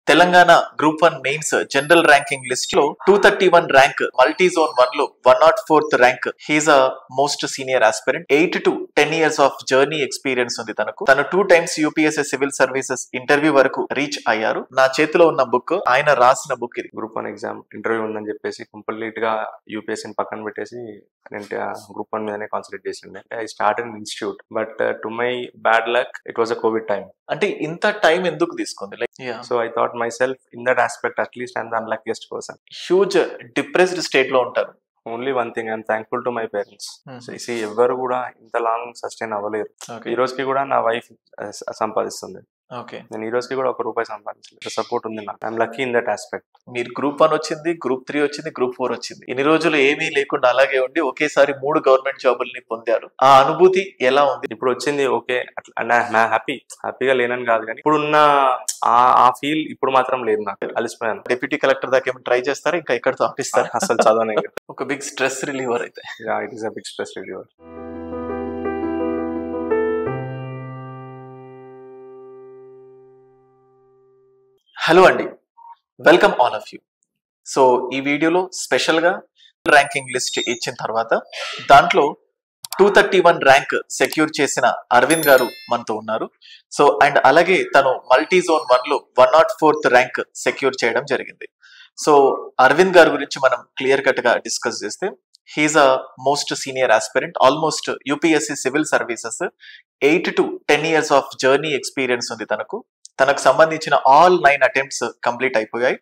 Telangana group 1 mains general ranking list లో 231 rank, multi zone 1 లో 104th rank. He's a most senior aspirant. 8 to 10 years of journey experience ఉంది తనకు. తను 2 times UPSC civil services interview వరకు reach అయ్యారు. నా చేతిలో ఉన్న బుక్ ఆయన రాసిన బుక్ ఇది. గ్రూప్ 1 ఎగ్జామ్ ఇంటర్వ్యూ ఉందని చెప్పేసి కంప్లీట్ గా యూపీఎస్సీని పక్కన పెట్టేసి నేను గ్రూప్ 1 మీదనే కాన్సన్ట్రేట్ చేసిండే. I started in institute, but to my bad luck it was a covid time. అంటే ఇంత టైం ఎందుకు తీసుకుంది? So I thought myself in that aspect at least I'm the unluckiest person. Huge depressed state లో ఉంటారు. Only one thing, I'm thankful to my parents. ఎవరు కూడా ఇంత long sustain అవ్వలేరు. ఈ రోజుకి కూడా నా వైఫ్ సంపాదిస్తుంది. నేను ఈ రోజుకి కూడా 1 రూపాయి సంపాదించలేదు. సపోర్ట్ ఉంది నాకు. I'm lucky in that aspect. మీరు గ్రూప్ 1 వచ్చింది, గ్రూప్ 3 వచ్చింది, గ్రూప్ 4 వచ్చింది. ఇన్ని రోజులు ఏమీ లేకుండా అలాగే ఉండి ఒకేసారి 3 గవర్నమెంట్ జాబుల్ని పొందారు. ఆ అనుభూతి ఎలా ఉంది? ఇప్పుడు వచ్చింది ఓకే, నా హ్యాపీగా లేనని కాదు, కానీ ఇప్పుడున్న ఆ ఫీల్ ఇప్పుడు మాత్రం లేదు. నాకు అలిసిపోయాను. డిప్యూటీ కలెక్టర్ దాకా ఏమైనా ట్రై చేస్తారా? ఇంకా ఎక్కడితో ఆపిస్తారు? అసలు చదవనే. ఒక బిగ్ స్ట్రెస్ రిలీవర్ అయితే. It is a big stress reliever. Hello అండి, welcome all of you. So ఈ వీడియోలో స్పెషల్గా ర్యాంకింగ్ లిస్ట్ ఇచ్చిన తర్వాత దాంట్లో 231 ర్యాంక్ సెక్యూర్ చేసిన అరవింద్ గారు మనతో ఉన్నారు. సో అండ్ అలాగే తను మల్టీ జోన్ 1 లో 104th ర్యాంక్ సెక్యూర్ చేయడం జరిగింది. సో అరవింద్ గారి గురించి మనం క్లియర్ కట్ గా డిస్కస్ చేస్తే, he is a most senior aspirant. Almost UPSC civil services 8 to 10 years of journey experience ఉంది తనకు. తనకు సంబంధించిన ఆల్ 9 అటెంప్ట్స్ కంప్లీట్ అయిపోయాయి.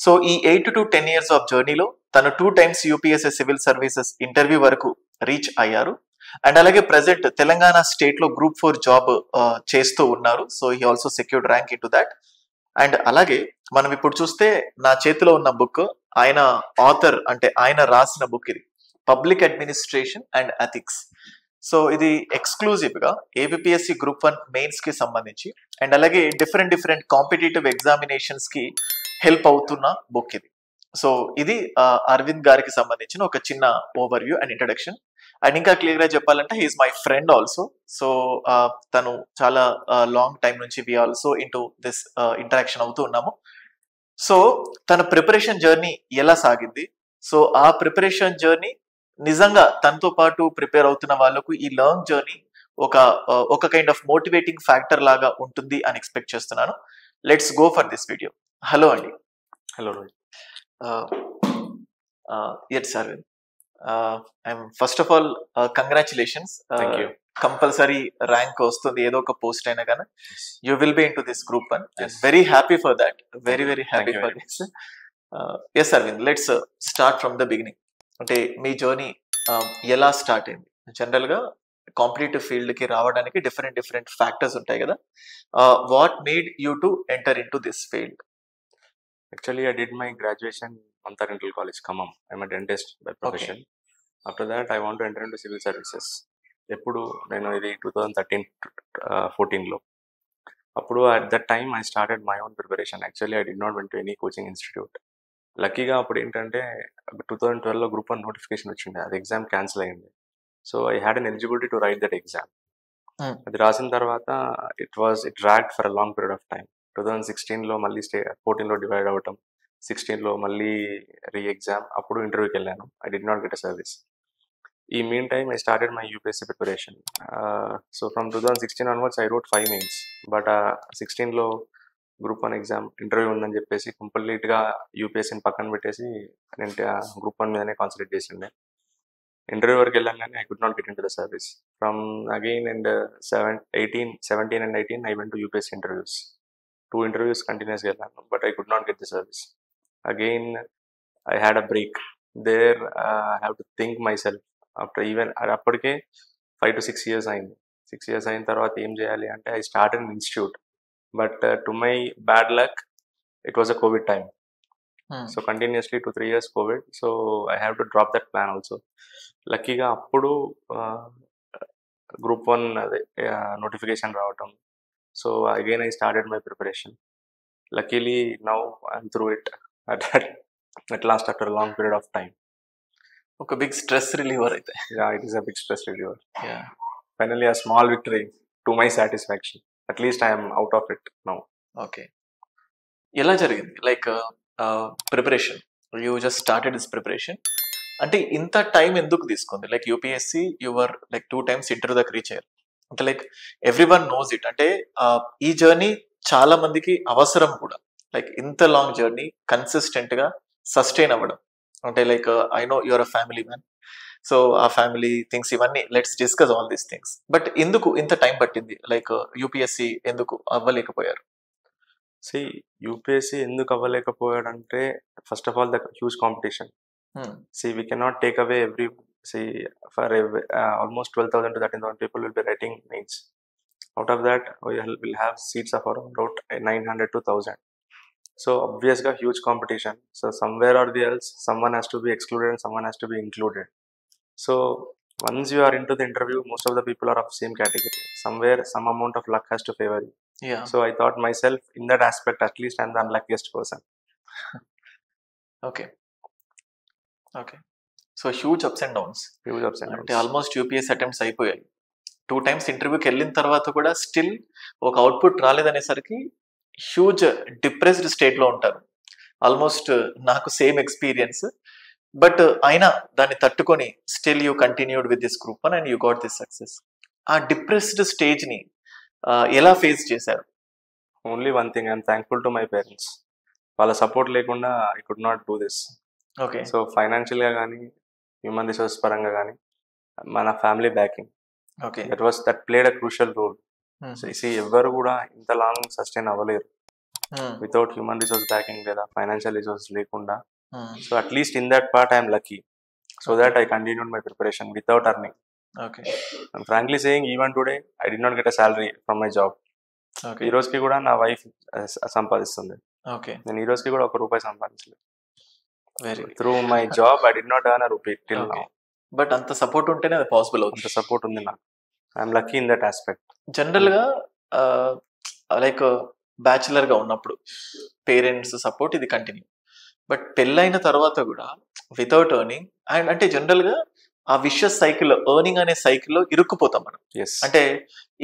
సో ఈ 8 to 10 years ఆఫ్ జర్నీలో తను 2 times UPSC civil services interview వరకు రీచ్ అయ్యారు. అండ్ అలాగే ప్రెసెంట్ తెలంగాణ స్టేట్ లో గ్రూప్ 4 జాబ్ చేస్తూ ఉన్నారు. So he also secured rank in to that. And అలాగే మనం ఇప్పుడు చూస్తే నా చేతిలో ఉన్న బుక్ ఆయన ఆథర్, అంటే ఆయన రాసిన బుక్ ఇది, public administration and ethics. So ఇది ఎక్స్క్లూజివ్ గా ఏపీఎస్సీ గ్రూప్ 1 మెయిన్స్ కి సంబంధించి అండ్ అలాగే డిఫరెంట్ కాంపిటేటివ్ ఎగ్జామినేషన్స్ కి హెల్ప్ అవుతున్న బుక్ ఇది. సో ఇది అరవింద్ గారికి సంబంధించిన ఒక చిన్న overview and introduction. And ఇంకా క్లియర్ గా చెప్పాలంటే he is my friend also. So తను చాలా లాంగ్ టైం నుంచి we also into this interaction అవుతూ ఉన్నాము. సో తన ప్రిపరేషన్ జర్నీ ఎలా సాగింది, సో ఆ ప్రిపరేషన్ జర్నీ నిజంగా తనతో పాటు ప్రిపేర్ అవుతున్న వాళ్ళకు ఈ లాంగ్ జర్నీ ఒక కైండ్ ఆఫ్ మోటివేటింగ్ ఫ్యాక్టర్ లాగా ఉంటుంది అని ఎక్స్పెక్ట్ చేస్తున్నాను. Let's go for this video. Hello అండి. Hello. Yes Aravind, first of all congratulations. Compulsory rank వస్తుంది, ఏదో ఒక పోస్ట్ అయినా కానీ. You will be into this group 1. Very happy for that. Very happy for this. Yes Aravind, let's start from the beginning. అంటే మీ journey ఎలా start అయింది? General గా కాంపిటేటివ్ ఫీల్డ్ కి రావడానికి డిఫరెంట్ ఫ్యాక్టర్స్ ఉంటాయి కదా. What made you to enter in to this field? Actually, I did my graduation Mamta Dental College, Khammam. I'm a dentist by profession. Okay. After that, I want to enter into civil services. ఎప్పుడు నేను ఇది 2013-14లో. అప్పుడు at that time I started my own preparation. Actually, I did not went to any coaching institute. లక్కీగా అప్పుడు ఏంటంటే 2012లో group 1 notification వచ్చింది. అది exam cancel అయింది. So I had an eligibility to write that exam. అది రాసిన తర్వాత it dragged for a long period of time. 2016లో మళ్ళీ 14లో డివైడ్ అవ్వటం, 16లో మళ్ళీ ఎగ్జామ్, అప్పుడు ఇంటర్వ్యూకి వెళ్ళాను. I did not get a service. ఈ meantime I started my UPSC preparation. So from 2016 onwards I wrote 5 mains. But 16లో గ్రూప్ 1 ఎగ్జామ్ ఇంటర్వ్యూ ఉందని చెప్పేసి కంప్లీట్గా యూపీఎస్సీని పక్కన పెట్టేసి నేను గ్రూప్ 1 మీదనే కాన్సన్ట్రేట్ చేసిండే. ఇంటర్వ్యూ వరకు వెళ్ళాగానే I could not get into the service. From again and 17 and 18 I went to UPSC interviews. 2 interviews continuously వెళ్ళాను, but I could not get the service. Again, I had a break. There, I have to think myself. After even అప్పటికే 5 to 6 years అయింది. 6 years అయిన తర్వాత ఏం చేయాలి అంటే I started an institute. But to my bad luck, it was a COVID time. So continuously 2-3 years COVID. So I have to drop that plan also. లక్కీగా అప్పుడు group 1 notification రావటం. So again I started my preparation. Luckily now I'm through it at last after a long period of time. ఒక big stress reliever అయితే. Yeah, it is a big stress reliever. Yeah. Finally a small victory to my satisfaction. At least I am out of it now. Okay. ఎలా జరిగింది like preparation? You just started this preparation అంటే ఇంత time ఎందుకు తీసుకుంది? Like UPSC your like 2 times interview దాకా reach అయ్యారు అంటే like every one knows it అంటే ఈ జర్నీ చాలా మందికి అవసరం కూడా. లైక్ ఇంత లాంగ్ జర్నీ కన్సిస్టెంట్ గా సస్టైన్ అవ్వడం అంటే like I know your a family man, so ఆ ఫ్యామిలీ థింగ్స్ ఇవన్నీ let's discuss all these things. But ఎందుకు ఇంత టైం పట్టింది? లైక్ యూపీఎస్సి ఎందుకు అవ్వలేకపోయారు? సి యూపీఎస్సీ ఎందుకు అవ్వలేకపోయాడంటే first of all the huge competition. See, we cannot take away every, see, for almost 12,000 to 13,000 people will be writing mains. Out of that, we'll have seats of around 900 to 1,000. So, obviously, huge competition. So, somewhere or the else, someone has to be excluded and someone has to be included. So, once you are into the interview, most of the people are of same category. Somewhere, some amount of luck has to favor you. Yeah. So, I thought myself, in that aspect, at least I'm the unluckiest person. Okay. Okay. So huge ups and downs. Huge ups and అంటే downs. Almost UPS attempts అయిపోయాయి. 2 times ఇంటర్వ్యూకి వెళ్ళిన తర్వాత కూడా still ఒక output రాలేదనేసరికి huge depressed state లో ఉంటారు. Almost నాకు సేమ్ ఎక్స్పీరియన్స్. బట్ అయినా దాన్ని తట్టుకొని still you continued with this group and you got this success. ఆ డిప్రెస్డ్ స్టేజ్ ని ఎలా ఫేస్ చేశారు? Only one thing, I'm thankful to my parents. వాళ్ళ సపోర్ట్ లేకుండా I could not do this. Okay. So ఫైనాన్షియల్గా కానీ హ్యూమన్ రిసోర్స్ పరంగా కానీ మన family backing okay. That played a crucial role. So ఎవరు కూడా ఇంత లాంగ్ సస్టైన్ అవ్వలేరు వితౌట్ హ్యూమన్ రిసోర్స్ బ్యాకింగ్ లేదా ఫైనాన్షియల్ రిసోర్స్ లేకుండా. So at least in that part I'm lucky. So that I continued my preparation without earning. Okay. And frankly saying even today I did not get a salary from my job. Okay. ఈ రోజుకి కూడా నా wife సంపాదిస్తుంది. Okay. నేను ఈ రోజుకి కూడా 1 రూపాయి సంపాదించలేదు. Very through my job I did not earn a rupee till now. But అంత సపోర్ట్ ఉంటేనే అది పాసిబుల్ అంత అవుతుంది. సపోర్ట్ ఉంది నాకు. I'm lucky in that aspect. General గా లైక్ బ్యాచులర్ గా ఉన్నప్పుడు పేరెంట్స్ సపోర్ట్ ఇది కంటిన్యూ. బట్ పెళ్ళైన తర్వాత కూడా వితౌట్ ఎర్నింగ్ అండ్ అంటే జనరల్ గా ఆ విషయస్ సైకిల్ ఎర్నింగ్ అనే సైకిల్లో ఇరుక్కుపోతాం మనం. ఎస్. అంటే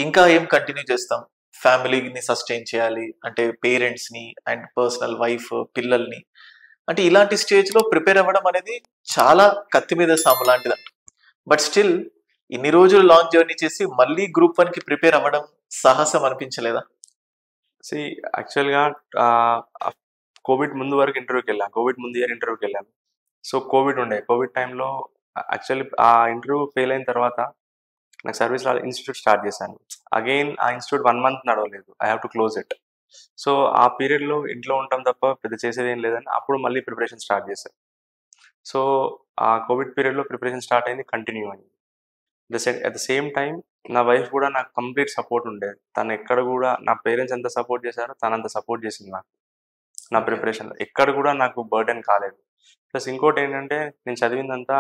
ఇంకా ఏం కంటిన్యూ చేస్తాం? ఫ్యామిలీని సస్టైన్ చేయాలి అంటే పేరెంట్స్ ని అండ్ పర్సనల్ వైఫ్ పిల్లల్ని. అంటే ఇలాంటి స్టేజ్ లో ప్రిపేర్ అవ్వడం అనేది చాలా కత్తి మీద సాము లాంటిదంట. బట్ స్టిల్ ఇన్ని రోజులు లాంగ్ జర్నీ చేసి మళ్ళీ గ్రూప్ 1 కి ప్రిపేర్ అవ్వడం సాహసం అనిపించలేదా? సి యాక్చువల్గా కోవిడ్ ముందు వరకు ఇంటర్వ్యూకి వెళ్ళాను. కోవిడ్ ముందు ఇయర్ ఇంటర్వ్యూకి వెళ్ళాను. సో కోవిడ్ ఉండే. కోవిడ్ టైంలో యాక్చువల్లీ ఆ ఇంటర్వ్యూ ఫెయిల్ అయిన తర్వాత నాకు సర్వీస్ ఇన్స్టిట్యూట్ స్టార్ట్ చేశాను. అగైన్ ఆ ఇన్స్టిట్యూట్ 1 month నడవలేదు. I have to close it. So ఆ పీరియడ్లో ఇంట్లో ఉంటాం తప్ప పెద్ద చేసేది ఏం లేదని అప్పుడు మళ్ళీ ప్రిపరేషన్ స్టార్ట్ చేశాను. సో ఆ కోవిడ్ పీరియడ్లో ప్రిపరేషన్ స్టార్ట్ అయింది, కంటిన్యూ అయింది. అట్ ద సేమ్ టైం నా వైఫ్ కూడా నాకు కంప్లీట్ సపోర్ట్ ఉండేది. తను ఎక్కడ కూడా నా పేరెంట్స్ ఎంత సపోర్ట్ చేశారో తను అంత సపోర్ట్ చేసింది నాకు నా ప్రిపరేషన్లో. ఎక్కడ కూడా నాకు బర్డెన్ కాలేదు. ప్లస్ ఇంకోటి ఏంటంటే నేను చదివిందంతా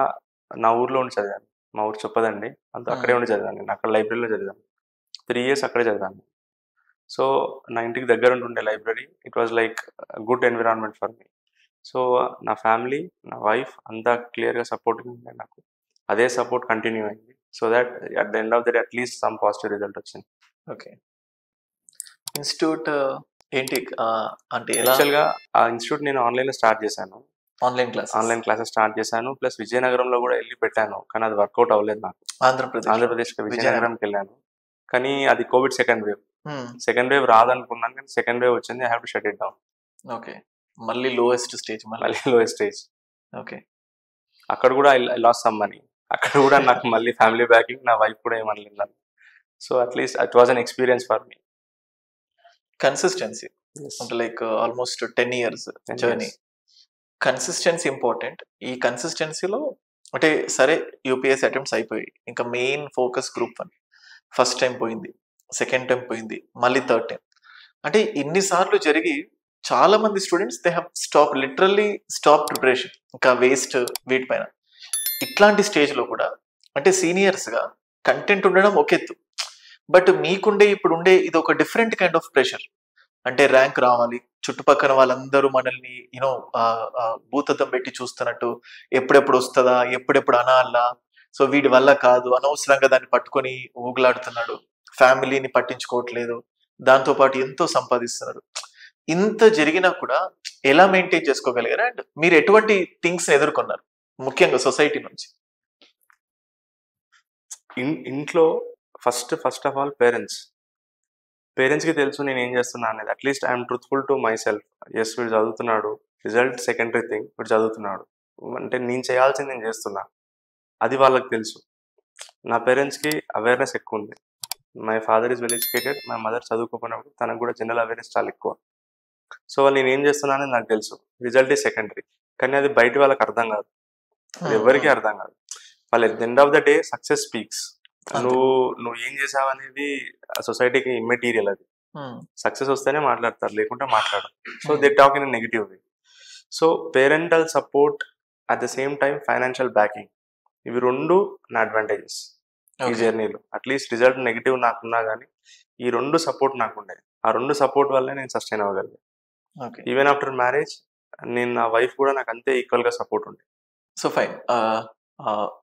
నా ఊర్లో ఉండి చదివాను. మా ఊరు చెప్పదండి, అంత అక్కడే ఉండి చదివాను. నేను అక్కడ లైబ్రరీలో చదివాను. 3 years అక్కడే చదివాను. సో నా ఇంటికి దగ్గర ఉంటుండే library. It was like good environment for me. So నా ఫ్యామిలీ, నా వైఫ్ అంతా క్లియర్గా సపోర్టింగ్ ఉండే నాకు. అదే సపోర్ట్ కంటిన్యూ అయింది. So that at the end of the day at least some positive result వచ్చింది. ఓకే. ఇన్స్టిట్యూట్ ఏంటి అంటే ఎలా? యాక్చువల్గా ఆ ఇన్స్టిట్యూట్ నేను ఆన్లైన్లో స్టార్ట్ చేశాను. ఆన్లైన్ క్లాసెస్ స్టార్ట్ చేశాను. ప్లస్ విజయనగరంలో కూడా వెళ్ళి పెట్టాను, కానీ అది వర్కౌట్ అవ్వలేదు నాకు. ఆంధ్రప్రదేశ్కి విజయనగరంకి వెళ్ళాను, కానీ అది కోవిడ్ సెకండ్ వేవ్ రాదనుకున్నాను, కానీ సెకండ్ వేవ్ వచ్చింది. I have to shut it down. Okay. మళ్ళీ lowest stage. Lowest stage. Okay. అక్కడ కూడా ఐ లాస్ సమ్ మనీ. అక్కడ కూడా నాకు మళ్ళీ ఫ్యామిలీ బ్యాకింగ్, నా వైఫ్ కూడా ఏమనలేదు. So at least it was an experience for me. Consistency అంటే like almost 10 years journey. Consistency important. ఈ కన్సిస్టెన్సీలో అంటే సరే యూపీఎస్సీ అటెంప్ట్స్ అయిపోయి ఇంకా main focus group 1. First time పోయింది, సెకండ్ టైం పోయింది, మళ్ళీ థర్డ్ టైం. అంటే ఇన్నిసార్లు జరిగి చాలా మంది students they have literally stop preparation, ఇంకా వేస్ట్ వీటిపైన. ఇట్లాంటి స్టేజ్లో కూడా అంటే సీనియర్స్గా కంటెంట్ ఉండడం ఒక ఎత్తు, బట్ మీకుండే ఇప్పుడు ఉండే ఇది ఒక డిఫరెంట్ కైండ్ ఆఫ్ ప్రెషర్. అంటే ర్యాంక్ రావాలి, చుట్టుపక్కల వాళ్ళందరూ మనల్ని యూనో భూతద్దం పెట్టి చూస్తున్నట్టు, ఎప్పుడెప్పుడు వస్తుందా, ఎప్పుడెప్పుడు అనాలా, సో వీడి వల్ల కాదు, అనవసరంగా దాన్ని పట్టుకొని ఊగులాడుతున్నాడు, ఫ్యామిలీని పట్టించుకోవట్లేదు, దాంతోపాటు ఎంతో సంపాదిస్తున్నారు. ఇంత జరిగినా కూడా ఎలా మెయింటైన్ చేసుకోగలిగారు అండ్ మీరు ఎటువంటి థింగ్స్ ఎదుర్కొన్నారు ముఖ్యంగా సొసైటీ నుంచి? ఇంట్లో ఫస్ట్ ఆఫ్ ఆల్ పేరెంట్స్కి తెలుసు నేను ఏం చేస్తున్నా అనేది. At least I'm truthful to myself. Yes, వీడు చదువుతున్నాడు, రిజల్ట్ సెకండరీ థింగ్, వీడు చదువుతున్నాడు అంటే నేను చేయాల్సింది నేను చేస్తున్నా, అది వాళ్ళకి తెలుసు. నా పేరెంట్స్కి అవేర్నెస్ ఎక్కువ ఉంది. My father is well educated, my mother చదువుకోకున్నప్పుడు తనకు కూడా జనరల్ అవేర్నెస్ చాలా ఎక్కువ. సో వాళ్ళు నేను ఏం చేస్తున్నా అనేది నాకు తెలుసు. రిజల్ట్ ఈజ్ సెకండరీ, కానీ అది బయట వాళ్ళకి అర్థం కాదు, అది ఎవరికి అర్థం కాదు. వాళ్ళు at the end of the day success speaks. నువ్వు ఏం చేసావు అనేది సొసైటీకి ఇమ్మెటీరియల్. అది సక్సెస్ వస్తేనే మాట్లాడతారు, లేకుంటే మాట్లాడరు. So they talk in negative way. So parental support at the same time financial backing, ఇవి రెండు నా అడ్వాంటేజెస్ ఈ జర్నీలో. అట్లీస్ట్ రిజల్ట్ నెగిటివ్ నాకున్నా కానీ ఈ రెండు సపోర్ట్ నాకు ఉండేది. ఆ రెండు సపోర్ట్ వల్లే నేను సస్టైన్ అవ్వగలిగాను. ఈవెన్ ఆఫ్టర్ మ్యారేజ్ నేను నా వైఫ్ కూడా నాకు అంతే ఈక్వల్ గా సపోర్ట్ ఉండేది. So fine.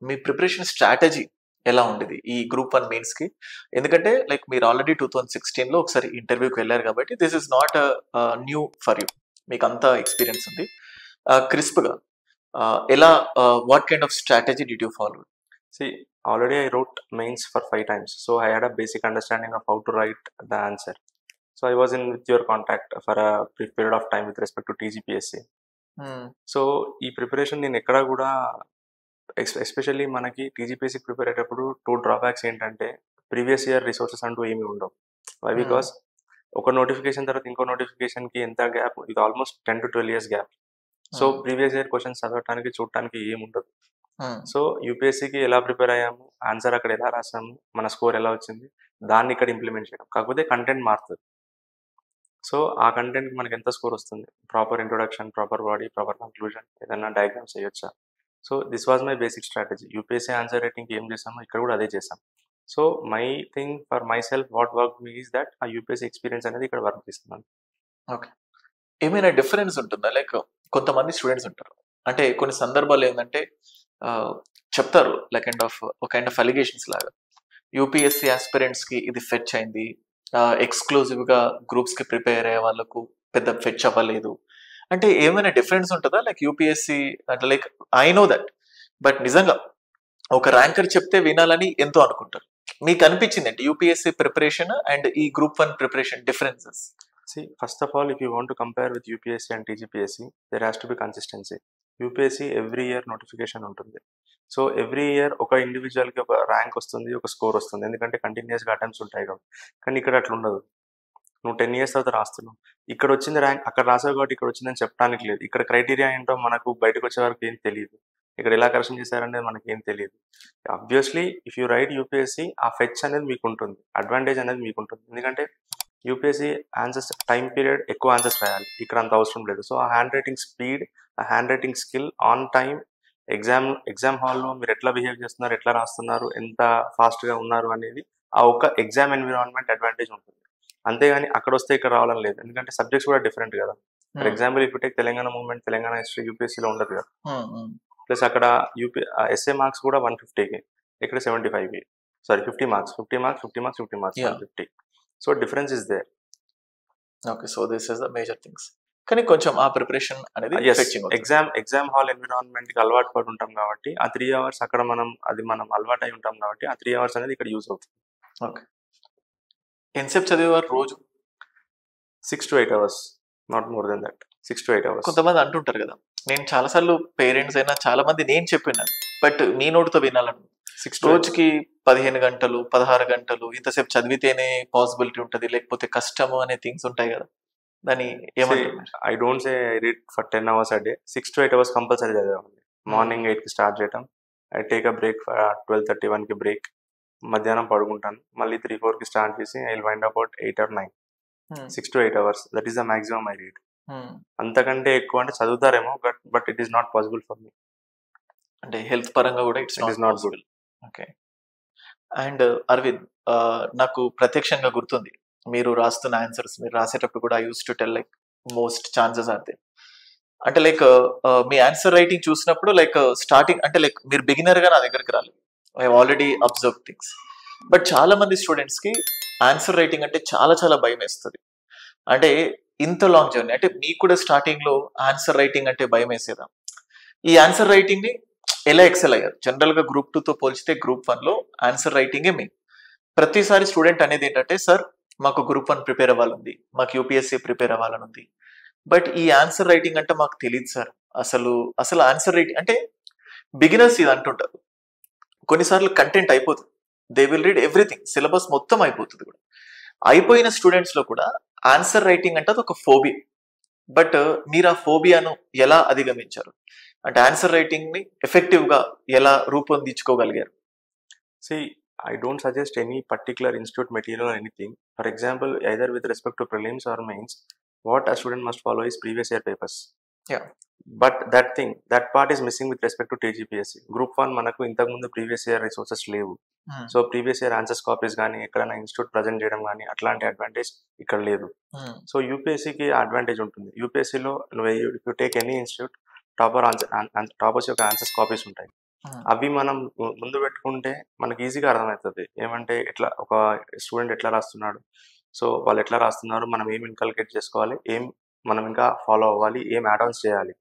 మీ ప్రిపరేషన్ స్ట్రాటజీ ఎలా ఉండేది ఈ గ్రూప్ 1 మెయిన్స్ కి? ఎందుకంటే లైక్ మీరు ఆల్రెడీ 2016 లో ఒకసారి ఇంటర్వ్యూకి వెళ్ళారు కాబట్టి this is not new for you, మీకు అంత ఎక్స్పీరియన్స్ ఉంది. క్రిస్ప్ గా ఎలా, what kind of strategy did you follow? See, already I wrote mains for 5 times, so I had a basic understanding of how to write the answer. So I was in with your contact for a brief period of time with respect to TGPSC. So ఈ preparation నేను ఎక్కడ కూడా, especially మనకి TGPSC prepare అయ్యేటప్పుడు 2 drawbacks ఏంటంటే previous year resources అంటూ ఏమి ఉండవు. వై? బికాస్ ఒక నోటిఫికేషన్ తర్వాత ఇంకో నోటిఫికేషన్కి ఎంత గ్యాప్, ఇది almost 10 to 12 years gap. So previous year questions చదవడానికి చూడటానికి ఏమి ఉండదు. సో యూపీఎస్సీకి ఎలా ప్రిపేర్ అయ్యాము, ఆన్సర్ అక్కడ ఎలా రాసాము, మన స్కోర్ ఎలా వచ్చింది, దాన్ని ఇక్కడ ఇంప్లిమెంట్ చేయడం. కాకపోతే కంటెంట్ మారుతుంది. సో ఆ కంటెంట్కి మనకి ఎంత స్కోర్ వస్తుంది, proper introduction, proper body, proper conclusion, ఏదైనా డయాగ్రామ్స్ చేయొచ్చా. So this was my basic strategy. UPSC answer రైటింగ్కి ఏం చేసామో ఇక్కడ కూడా అదే చేసాం. So my thing for myself what work me is that ఆ యూపీఎస్సీ ఎక్స్పీరియన్స్ అనేది ఇక్కడ వర్క్ చేస్తున్నాను. ఓకే. ఏమైనా డిఫరెన్స్ ఉంటుందా? లైక్ కొంతమంది స్టూడెంట్స్ ఉంటారు, అంటే కొన్ని సందర్భాలు ఏంటంటే చెప్తారు లైక్ కైండ్ ఆఫ్ అలిగేషన్స్ లాగా, యూపీఎస్సీ ఆస్పిరెంట్స్ కి ఇది ఫెచ్ అయింది, ఎక్స్క్లూజివ్ గా గ్రూప్స్ కి ప్రిపేర్ అయ్యే వాళ్ళకు పెద్ద ఫెచ్ అవ్వలేదు. అంటే ఏమైనా డిఫరెన్స్ ఉంటుందా? లైక్ యూపీఎస్సీ అంటే like I know that, but నిజంగా ఒక ర్యాంకర్ చెప్తే వినాలని ఎంతో అనుకుంటారు. మీకు అనిపించింది అంటే యూపీఎస్సీ ప్రిపరేషన్ అండ్ ఈ group 1 preparation differences? See, first of all, if you want to compare with UPSC and TGPSC, there has to be consistency. UPSC every year notification ఉంటుంది. సో ఎవ్రీ ఇయర్ ఒక ఇండివిజువల్కి ఒక rank వస్తుంది, ఒక score వస్తుంది, ఎందుకంటే కంటిన్యూస్గా attempts ఉంటాయి కాబట్టి. కానీ ఇక్కడ అట్లా ఉండదు. నువ్వు 10 years తర్వాత రాస్తున్నావు, ఇక్కడ వచ్చింది ర్యాంక్, అక్కడ రాసావు కాబట్టి ఇక్కడ వచ్చిందని చెప్పడానికి లేదు. ఇక్కడ క్రైటీరియా ఏంటో మనకు బయటకు వచ్చే వరకు ఏం తెలియదు, ఇక్కడ ఎలా కరెక్షన్ చేశారనేది మనకి ఏం తెలియదు. Obviously if you right UPSC, ఆ ఫెచ్ అనేది మీకు ఉంటుంది, అడ్వాంటేజ్ అనేది మీకు ఉంటుంది. ఎందుకంటే యూపీఎస్సీ ఆన్సర్స్ టైం పీరియడ్ ఎక్కువ ఆన్సర్స్ రాయాలి, ఇక్కడ అంత అవసరం లేదు. సో ఆ హ్యాండ్ రైటింగ్ స్పీడ్, ఆ hand writing skill, on time exam హాల్లో మీరు ఎట్లా బిహేవ్ చేస్తున్నారు, ఎట్లా రాస్తున్నారు, ఎంత ఫాస్ట్గా ఉన్నారు అనేది ఆ ఒక్క ఎగ్జామ్ ఎన్విరాన్మెంట్ అడ్వాంటేజ్ ఉంటుంది. అంతేగాని అక్కడ వస్తే ఇక్కడ రావాలని లేదు, ఎందుకంటే సబ్జెక్ట్స్ కూడా డిఫరెంట్ కదా. ఫర్ ఎగ్జాంపుల్ ఇప్పుడు తెలంగాణ మూవ్మెంట్, తెలంగాణ హిస్టరీ యూపీఎస్సీలో ఉండదు కదా. ప్లస్ అక్కడ ఎస్ఏ మార్క్స్ కూడా 150కి, ఇక్కడ 75కి, sorry 50 marks 150. So difference is there. Okay, so this is the major things. కానీ కొంచెం ఆ ప్రిపరేషన్ అనేది ఎగ్జామ్ హాల్ ఎన్విరాన్మెంట్ కి అలవాటు పడి ఉంటాం కాబట్టి ఆ 3 hours అక్కడ మనం అలవాటు అయి ఉంటాం కాబట్టి ఆ 3 hours అనేది ఇక్కడ యూజ్ అవుతుంది. ఓకే. ఎంతసేపు చదివేవారు రోజు? 6 to 8 hours, not more than that. 6 to 8 hours. కొంతమంది అంటుంటారు కదా, నేను చాలాసార్లు పేరెంట్స్ అయినా చాలా మంది నేను చెప్పినాను, బట్ మీ నోటితో వినాలను, రోజుకి 15 గంటలు 16 గంటలు ఇంతసేపు చదివితేనే పాసిబిలిటీ ఉంటుంది, లేకపోతే కష్టము అనే థింగ్స్ ఉంటాయి కదా, దాన్ని ఏమంటారు? I don't say I read for 10 hours a day. 6 to 8 hours compulsory చదివేవాడిని. మార్నింగ్ 8కి స్టార్ట్ చేయటం, ఐ టేక్ అ బ్రేక్ 12:31కి బ్రేక్, మధ్యాహ్నం పడుకుంటాను, మళ్ళీ 3-4కి స్టార్ట్ చేసి I will wind about 8 or 9. 6 to 8 hours, that is the maximum I read. అంతకంటే ఎక్కువ అంటే చదువుతారేమో, but it is not possible for me. అంటే హెల్త్ పరంగా కూడా it is not good. Okay. And Arvind, నాకు ప్రత్యక్షంగా గుర్తుంది మీరు రాస్తున్న ఆన్సర్స్, మీరు రాసేటప్పుడు కూడా I use to tell like most chances are there. అంటే లైక్ మీ ఆన్సర్ రైటింగ్ చూసినప్పుడు లైక్ స్టార్టింగ్ అంటే లైక్ మీరు బిగినర్ గా నా దగ్గరికి రాలేదు, I have already observe things. But చాలా మంది స్టూడెంట్స్ కి ఆన్సర్ రైటింగ్ అంటే చాలా చాలా భయం వేస్తుంది. అంటే ఇంత లాంగ్ జర్నీ అంటే మీకు కూడా స్టార్టింగ్ లో ఆన్సర్ రైటింగ్ అంటే భయం వేసేదా? ఈ ఆన్సర్ రైటింగ్ ని ఎలా ఎక్సెల్ అయ్యారు? జనరల్ గా గ్రూప్ 2 తో పోల్చితే గ్రూప్ 1 లో ఆన్సర్ రైటింగే మెయిన్. ప్రతిసారి స్టూడెంట్ అనేది ఏంటంటే సార్ మాకు గ్రూప్ 1 ప్రిపేర్ అవ్వాలంది, మాకు యూపీఎస్సీ ప్రిపేర్ అవ్వాలనుంది, బట్ ఈ ఆన్సర్ రైటింగ్ అంటే మాకు తెలియదు సార్. అసలు అసలు ఆన్సర్ రైటింగ్ అంటే బిగినర్స్ ఇది అంటుంటారు. కొన్నిసార్లు కంటెంట్ అయిపోతుంది, they will read everything, syllabus మొత్తం అయిపోతుంది కూడా. అయిపోయిన స్టూడెంట్స్ లో కూడా ఆన్సర్ రైటింగ్ అంటే అది ఒక ఫోబియా. బట్ మీరు ఆ ఫోబియాను ఎలా అధిగమించారు? అంటే ఆన్సర్ రైటింగ్ ని ఎఫెక్టివ్ గా ఎలా రూపొందించుకోగలిగారు? See, I don't suggest any particular institute material or anything. For example, either with respect to prelims or mains, what a student must follow is previous year papers. Yeah. But that part is missing with respect to TGPSC. Group 1 మనకు ఇంతకు ముందు previous year resources లేవు. So previous year answers copies కానీ ఎక్కడైనా institute present చేయడం కానీ అట్లాంటి advantage ఇక్కడ లేదు. సో యూపీఎస్సీకి అడ్వాంటేజ్ ఉంటుంది. యూపీఎస్సీలో you take any institute, toppers యొక్క ఆన్సర్స్ కాపీస్ ఉంటాయి. అవి మనం ముందు పెట్టుకుంటే మనకి ఈజీగా అర్థమవుతుంది. ఏమంటే ఎట్లా ఒక స్టూడెంట్ ఎట్లా రాస్తున్నాడు, సో వాళ్ళు ఎట్లా రాస్తున్నారు, మనం ఏం ఇన్కల్కేట్ చేసుకోవాలి, ఏం మనం ఇంకా ఫాలో అవ్వాలి, ఏం యాడ్ ఆన్స్ చేయాలి.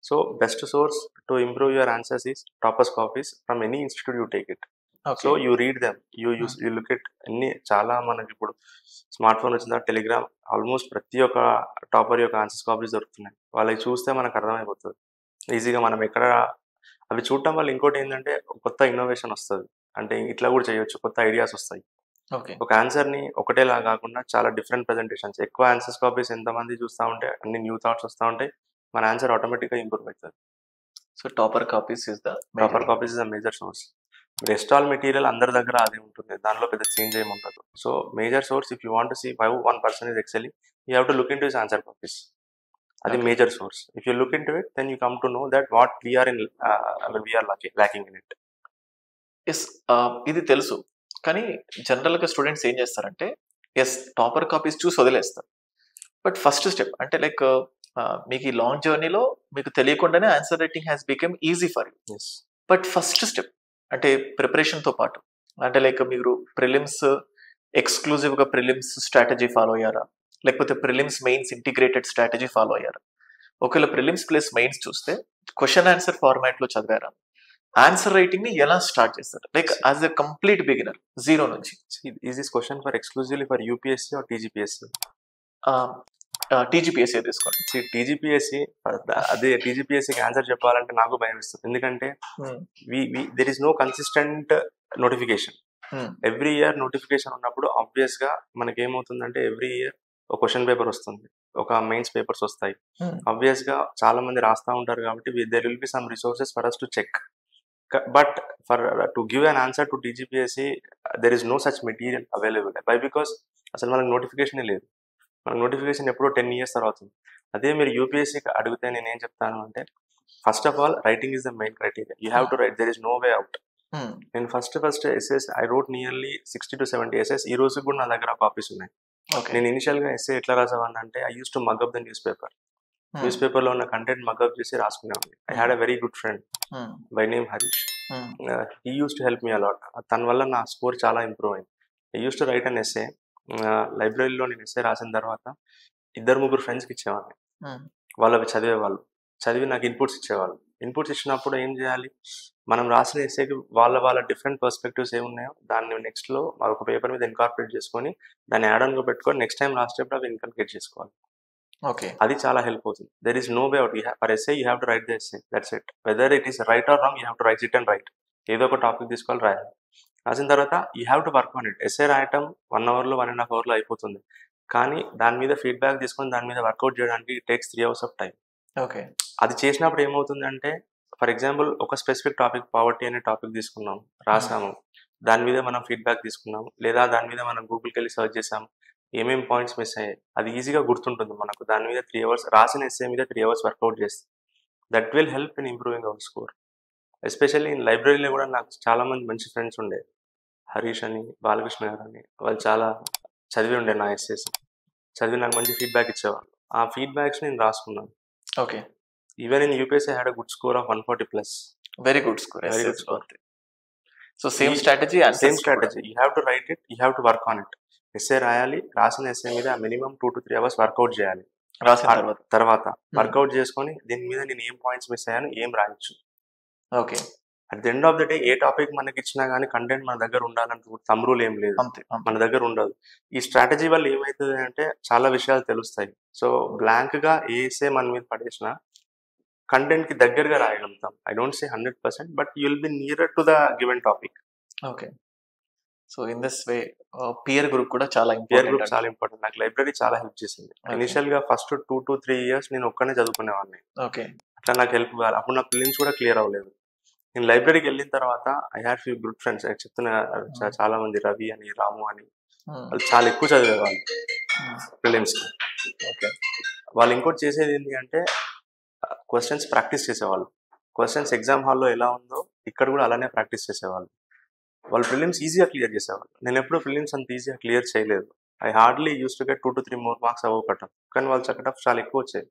So best source to improve your answers is toppers copies from any institute you take it. So you read them, you look it. అన్ని చాలా మనకి ఇప్పుడు స్మార్ట్ ఫోన్ వచ్చిన టెలిగ్రామ్, ఆల్మోస్ట్ ప్రతి ఒక్క టాపర్ యొక్క ఆన్సర్స్ కాపీస్ దొరుకుతున్నాయి. వాళ్ళకి చూస్తే మనకు అర్థమైపోతుంది ఈజీగా. మనం ఎక్కడ అవి చూడటం వల్ల ఇంకోటి ఏంటంటే కొత్త ఇన్నోవేషన్ వస్తుంది. అంటే ఇట్లా కూడా చేయొచ్చు, కొత్త ఐడియాస్ వస్తాయి. ఒక ఆన్సర్ని ఒకటేలా కాకుండా చాలా డిఫరెంట్ ప్రజెంటేషన్స్, ఎక్కువ ఆన్సర్స్ కాపీస్ ఎంతమంది చూస్తూ ఉంటే అన్ని న్యూ థాట్స్ వస్తూ ఉంటాయి, మన ఆన్సర్ ఆటోమేటిక్గా ఇంప్రూవ్ అవుతుంది. So topper copies is the major source. Rest all material అందరి దగ్గర అదే ఉంటుంది, దానిలో పెద్ద చేంజ్ ఏమి ఉండదు. So major source, if you want to see how one person is excelling, you have to look into his answer copies. అది major source. If you look into it, then you come to know that what we're lacking in it. Yes, ఇది తెలుసు. కానీ general గా students ఏం చేస్తారంటే yes topper copies చూసి వదిలేస్తారు. But first step అంటే లైక్ మీకు ఈ లాంగ్ జర్నీలో మీకు తెలియకుండానే answer writing has become easy for you. But first step అంటే ప్రిపరేషన్ తో పాటు అంటే లైక్ మీరు ప్రిలిమ్స్ ఎక్స్క్లూజివ్ గా ప్రిలిమ్స్ స్ట్రాటజీ ఫాలో అయ్యారా, లేకపోతే prelims mains integrated strategy follow అయ్యారా? ఒకవేళ ప్రిలిమ్స్ ప్లస్ మెయిన్స్ చూస్తే క్వశ్చన్ ఆన్సర్ ఫార్మాట్ లో చదివారా? ఆన్సర్ రైటింగ్ ని ఎలా స్టార్ట్ చేస్తారు like as a complete beginner zero నుంచి? Is this question for exclusively for UPSC or TGPSC? TGPSC తీసుకోండి. టీజీపీఎస్సీ, అదే టీజీపీఎస్సీకి ఆన్సర్ చెప్పాలంటే నాకు భయం ఇస్తుంది. ఎందుకంటే there is no consistent notification. Every year notification ఉన్నప్పుడు ఆబ్వియస్ గా మనకి ఏమవుతుందంటే ఎవ్రీ ఇయర్ ఒక క్వశ్చన్ పేపర్ వస్తుంది, ఒక మెయిన్స్ పేపర్స్ వస్తాయి. ఆబ్వియస్ గా చాలా మంది రాస్తా ఉంటారు కాబట్టి there will be some resources for us to check. But for to give an answer to TGPSC there is no such material available. Why? Because అసలు మనకు నోటిఫికేషనే లేదు. మనకు నోటిఫికేషన్ ఎప్పుడో 10 years తర్వాత. అదే మీరు యూపీఎస్సీకి అడిగితే నేను ఏం చెప్తాను అంటే, first of all writing is the main criteria. You have to write, there is no way out. నేను first essays I wrote nearly 60 to 70 essays. ఈ రోజు కూడా నా దగ్గర కాపీస్ ఉన్నాయి. నేను ఇనిషియల్ గా ఎస్ఏ ఎట్లా రాసేవాడిని అంటే, I use to mug up the newspaper లో ఉన్న కంటెంట్ మగ్ అప్ చేసి రాసుకునేవాడిని. I had a very good friend by name Harish. He used to help me a lot. తన వల్ల నా స్కోర్ చాలా ఇంప్రూవ్ అయింది. I use to write an essay. లైబ్రరీలో నేను ఎస్ఏ రాసిన తర్వాత 2-3 ఫ్రెండ్స్కి ఇచ్చేవాడిని. వాళ్ళు అవి చదివేవాళ్ళు, చదివి నాకు ఇన్పుట్స్ ఇచ్చేవాళ్ళు. ఇన్పుట్స్ ఇచ్చినప్పుడు ఏం చేయాలి, మనం రాసిన ఎస్ఏకి వాళ్ళ డిఫరెంట్ పర్స్పెక్టివ్స్ ఏమున్నాయో దాన్ని నెక్స్ట్లో ఒక పేపర్ మీద ఇన్కార్పొరేట్ చేసుకొని దాన్ని యాడ్ ఆన్గా పెట్టుకొని నెక్స్ట్ టైం రాసేటప్పుడు అవి ఇన్కల్కేట్ చేసుకోవాలి. అది చాలా హెల్ప్ అవుతుంది. There is no way out. For SA you have to write the SA, that's it. Whether it is right or wrong, you have to write it and write. ఏదో ఒక topic తీసుకోవాలి, రాయాలి. రాసిన తర్వాత you have to work on it. SA రాయటం 1 hour 1.5 hours అయిపోతుంది. కానీ దాని మీద ఫీడ్బ్యాక్ తీసుకొని దాని మీద వర్కౌట్ చేయడానికి it takes 3 hours of time. అది చేసినప్పుడు ఏమవుతుందంటే, ఫర్ ఎగ్జాంపుల్ ఒక స్పెసిఫిక్ టాపిక్ పావర్టీ అనే టాపిక్ తీసుకున్నాం, రాసాము, దాని మీద మనం ఫీడ్బ్యాక్ తీసుకున్నాం, లేదా దాని మీద మనం గూగుల్కి వెళ్ళి సర్చ్ చేసాం, ఏమేమి పాయింట్స్ మిస్ అయ్యాయి, అది ఈజీగా గుర్తుంటుంది మనకు. దాని మీద 3 hours రాసిన ఎస్ఏ మీద 3 hours వర్కౌట్ చేస్తాం. That will help in improving our score. Especially in లైబ్రరీలో కూడా నాకు చాలా మంది మంచి ఫ్రెండ్స్ ఉండే, హరీష్ అని, బాలకృష్ణ గారు అని. వాళ్ళు చాలా చదివి ఉండే నా ఎస్ఏస్, చదివి నాకు మంచి ఫీడ్బ్యాక్ ఇచ్చేవాళ్ళు. ఆ ఫీడ్బ్యాక్స్ నేను రాసుకున్నాను. Even in UPSC I had a good score of 140+. Very good score. So same strategy. You have to write it, you have to work on it. SA రాయాలి, రాసిన ఎస్ఏ మీద మినిమం 2 to 3 hours వర్కౌట్ చేయాలి. రాసిన తర్వాత work out చేసుకొని దీని మీద నేను ఏం పాయింట్స్ మిస్ అయ్యాను, ఏం రాయొచ్చు. Okay. At the end of the day A topic మనకి ఇచ్చినా కానీ కంటెంట్ మన దగ్గర ఉండాలంటే థంబ్ రూల్ ఏం లేదు, అంతే మన దగ్గర ఉండదు. ఈ స్ట్రాటజీ వల్ల ఏమవుతుంది అంటే చాలా విషయాలు తెలుస్తాయి. సో బ్లాంక్ గా ఏసే మన మీద పడేసిన కంటెంట్ కి దగ్గరగా రాయగలుగుతాం. I don't say 100%, but you will be nearer to the given topic. Okay. So in this way peer group కూడా చాలా పియర్ గ్రూప్ ఇంపార్టెంట్. చాలా ఇంపార్టెంట్. నాకు లైబ్రరీ చాలా హెల్ప్ చేసింది. ఇనిషియల్ గా ఫస్ట్ 2 to 3 years నేను ఒక్కనే చదువుకునేవాడిని. ఓకే. అట్లా నాకు హెల్ప్ కావాలి. అప్పుడు నా ఫిలిమ్స్ కూడా క్లియర్ అవ్వలేదు. నేను లైబ్రరీకి వెళ్ళిన తర్వాత I had few good friends. చెప్తున్న చాలా మంది, రవి అని, రాము అని, వాళ్ళు చాలా ఎక్కువ చదివేవాళ్ళు ఫిలిమ్స్ కి. ఓకే. వాళ్ళు ఇంకోటి చేసేది ఏంటి అంటే క్వశ్చన్స్ ప్రాక్టీస్ చేసేవాళ్ళు. క్వశ్చన్స్ ఎగ్జామ్ హాల్లో ఎలా ఉందో ఇక్కడ కూడా అలానే ప్రాక్టీస్ చేసేవాళ్ళు. వాళ్ళు ప్రిలిమ్స్ ఈజీగా క్లియర్ చేసేవాళ్ళు. నేను ఎప్పుడు ప్రిలిమ్స్ అంత ఈజీగా క్లియర్ చేయలేదు. I hardly use to get 2 to 3 more marks అవ్వ కట్టం. కానీ వాళ్ళు కట్ చాలా ఎక్కువ వచ్చాయి.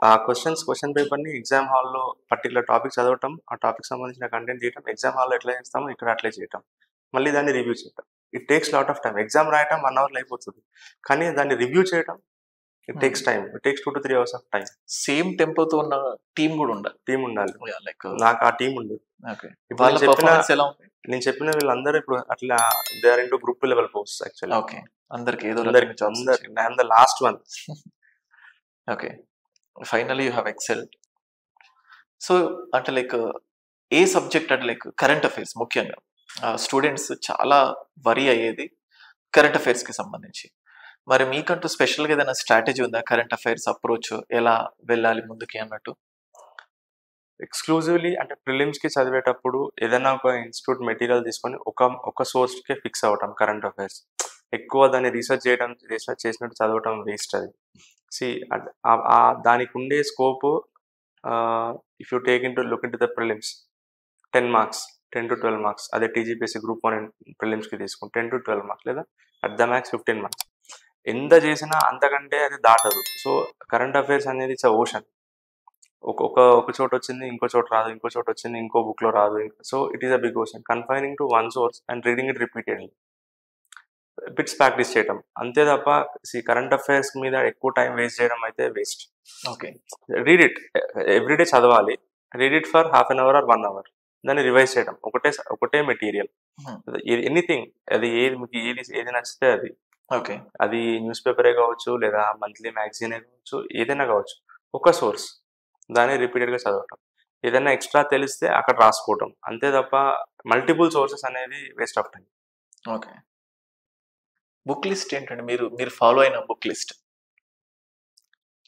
ఆ క్వశ్చన్ పేపర్ని ఎగ్జామ్ హాల్లో పర్టికులర్ టాపిక్ చదవటం, ఆ టాపిక్ సంబంధించిన కంటెంట్ చేయటం, ఎగ్జామ్ హాల్లో ఎట్లా చేస్తామో ఇక్కడ అట్లే చేయటం, మళ్ళీ దాన్ని రివ్యూ చేయటం. It takes lot of time. Exam రాయటం 1 hour అయిపోతుంది, కానీ దాన్ని రివ్యూ చేయటం it takes time. It takes 2 to 3 hours of time. Same టెంపోతో ఉన్న టీమ్ కూడా ఉండాలి. లైక్ నాకు ఆ టీం ఉంది. ఓకే. ఇప్పుడు వాళ్ళ పర్ఫార్మెన్స్ ఎలా ఉంది? నేను చెప్పిన వీళ్ళందరూ ఇప్పుడు అట్లా they are into group level post actually. Okay. అందరికి ఏదో I'm the last one. Okay. Finally you have excelled. So అంటే లైక్ ఏ సబ్జెక్ట్ అంటే లైక్ కరెంట్ అఫైర్స్ ముఖ్యంగా స్టూడెంట్స్ చాలా వరీ అయ్యేది కరెంట్ అఫైర్స్ కి సంబంధించి. మరి మీకంటూ స్పెషల్ గా ఏదైనా స్ట్రాటజీ ఉందా కరెంట్ అఫైర్స్ అప్రోచ్ ఎలా వెళ్ళాలి ముందుకి అన్నట్టు? ఎక్స్క్లూజివ్లీ అంటే ప్రిలిమ్స్ కి చదివేటప్పుడు ఏదైనా ఒక ఇన్స్టిట్యూట్ మెటీరియల్ తీసుకొని ఒక సోర్స్ కే ఫిక్స్ అవ్వటం. కరెంట్ అఫైర్స్ ఎక్కువ దాన్ని రీసెర్చ్ చేసినట్టు చదవటం వేస్ట్. అది దానికి ఉండే scope if you take in to look into the prelims 10 marks, 10 to 12 marks. అదే టీజీపీఎస్సీ గ్రూప్ 1 ప్రిలిమ్స్ కి తీసుకుని 10 to 12 marks లేదా అట్ ద మ్యాక్స్ 15 marks. ఎంత చేసినా అంతకంటే అది దాటదు. సో కరెంట్ అఫైర్స్ అనేది ఇట్స్ ఓషన్. ఒక చోట వచ్చింది ఇంకో చోట రాదు, ఇంకో చోట వచ్చింది ఇంకో బుక్ లో రాదు. So it is a big ocean. Confining to one source and reading it repeatedly, bits practice చేయటం అంతే తప్ప కరెంట్ అఫైర్స్ మీద ఎక్కువ టైం వేస్ట్ చేయడం అయితే waste. Okay. Read it everyday చదవాలి. Read it for half an hour or 1 hour. దాన్ని revise చేయడం. ఒకటే మెటీరియల్, ఎనీథింగ్, అది మీకు ఏది నచ్చితే అది. ఓకే. అది న్యూస్ పేపరే కావచ్చు లేదా మంత్లీ మ్యాగజైనే కావచ్చు, ఏదైనా కావచ్చు. ఒక సోర్స్ దాన్ని రిపీటెడ్గా చదవటం. ఏదైనా ఎక్స్ట్రా తెలిస్తే అక్కడ రాసుకోవటం అంతే తప్ప మల్టిపుల్ సోర్సెస్ అనేది waste of time. Okay. Book list ఏంటంటే మీరు ఫాలో అయిన బుక్ లిస్ట్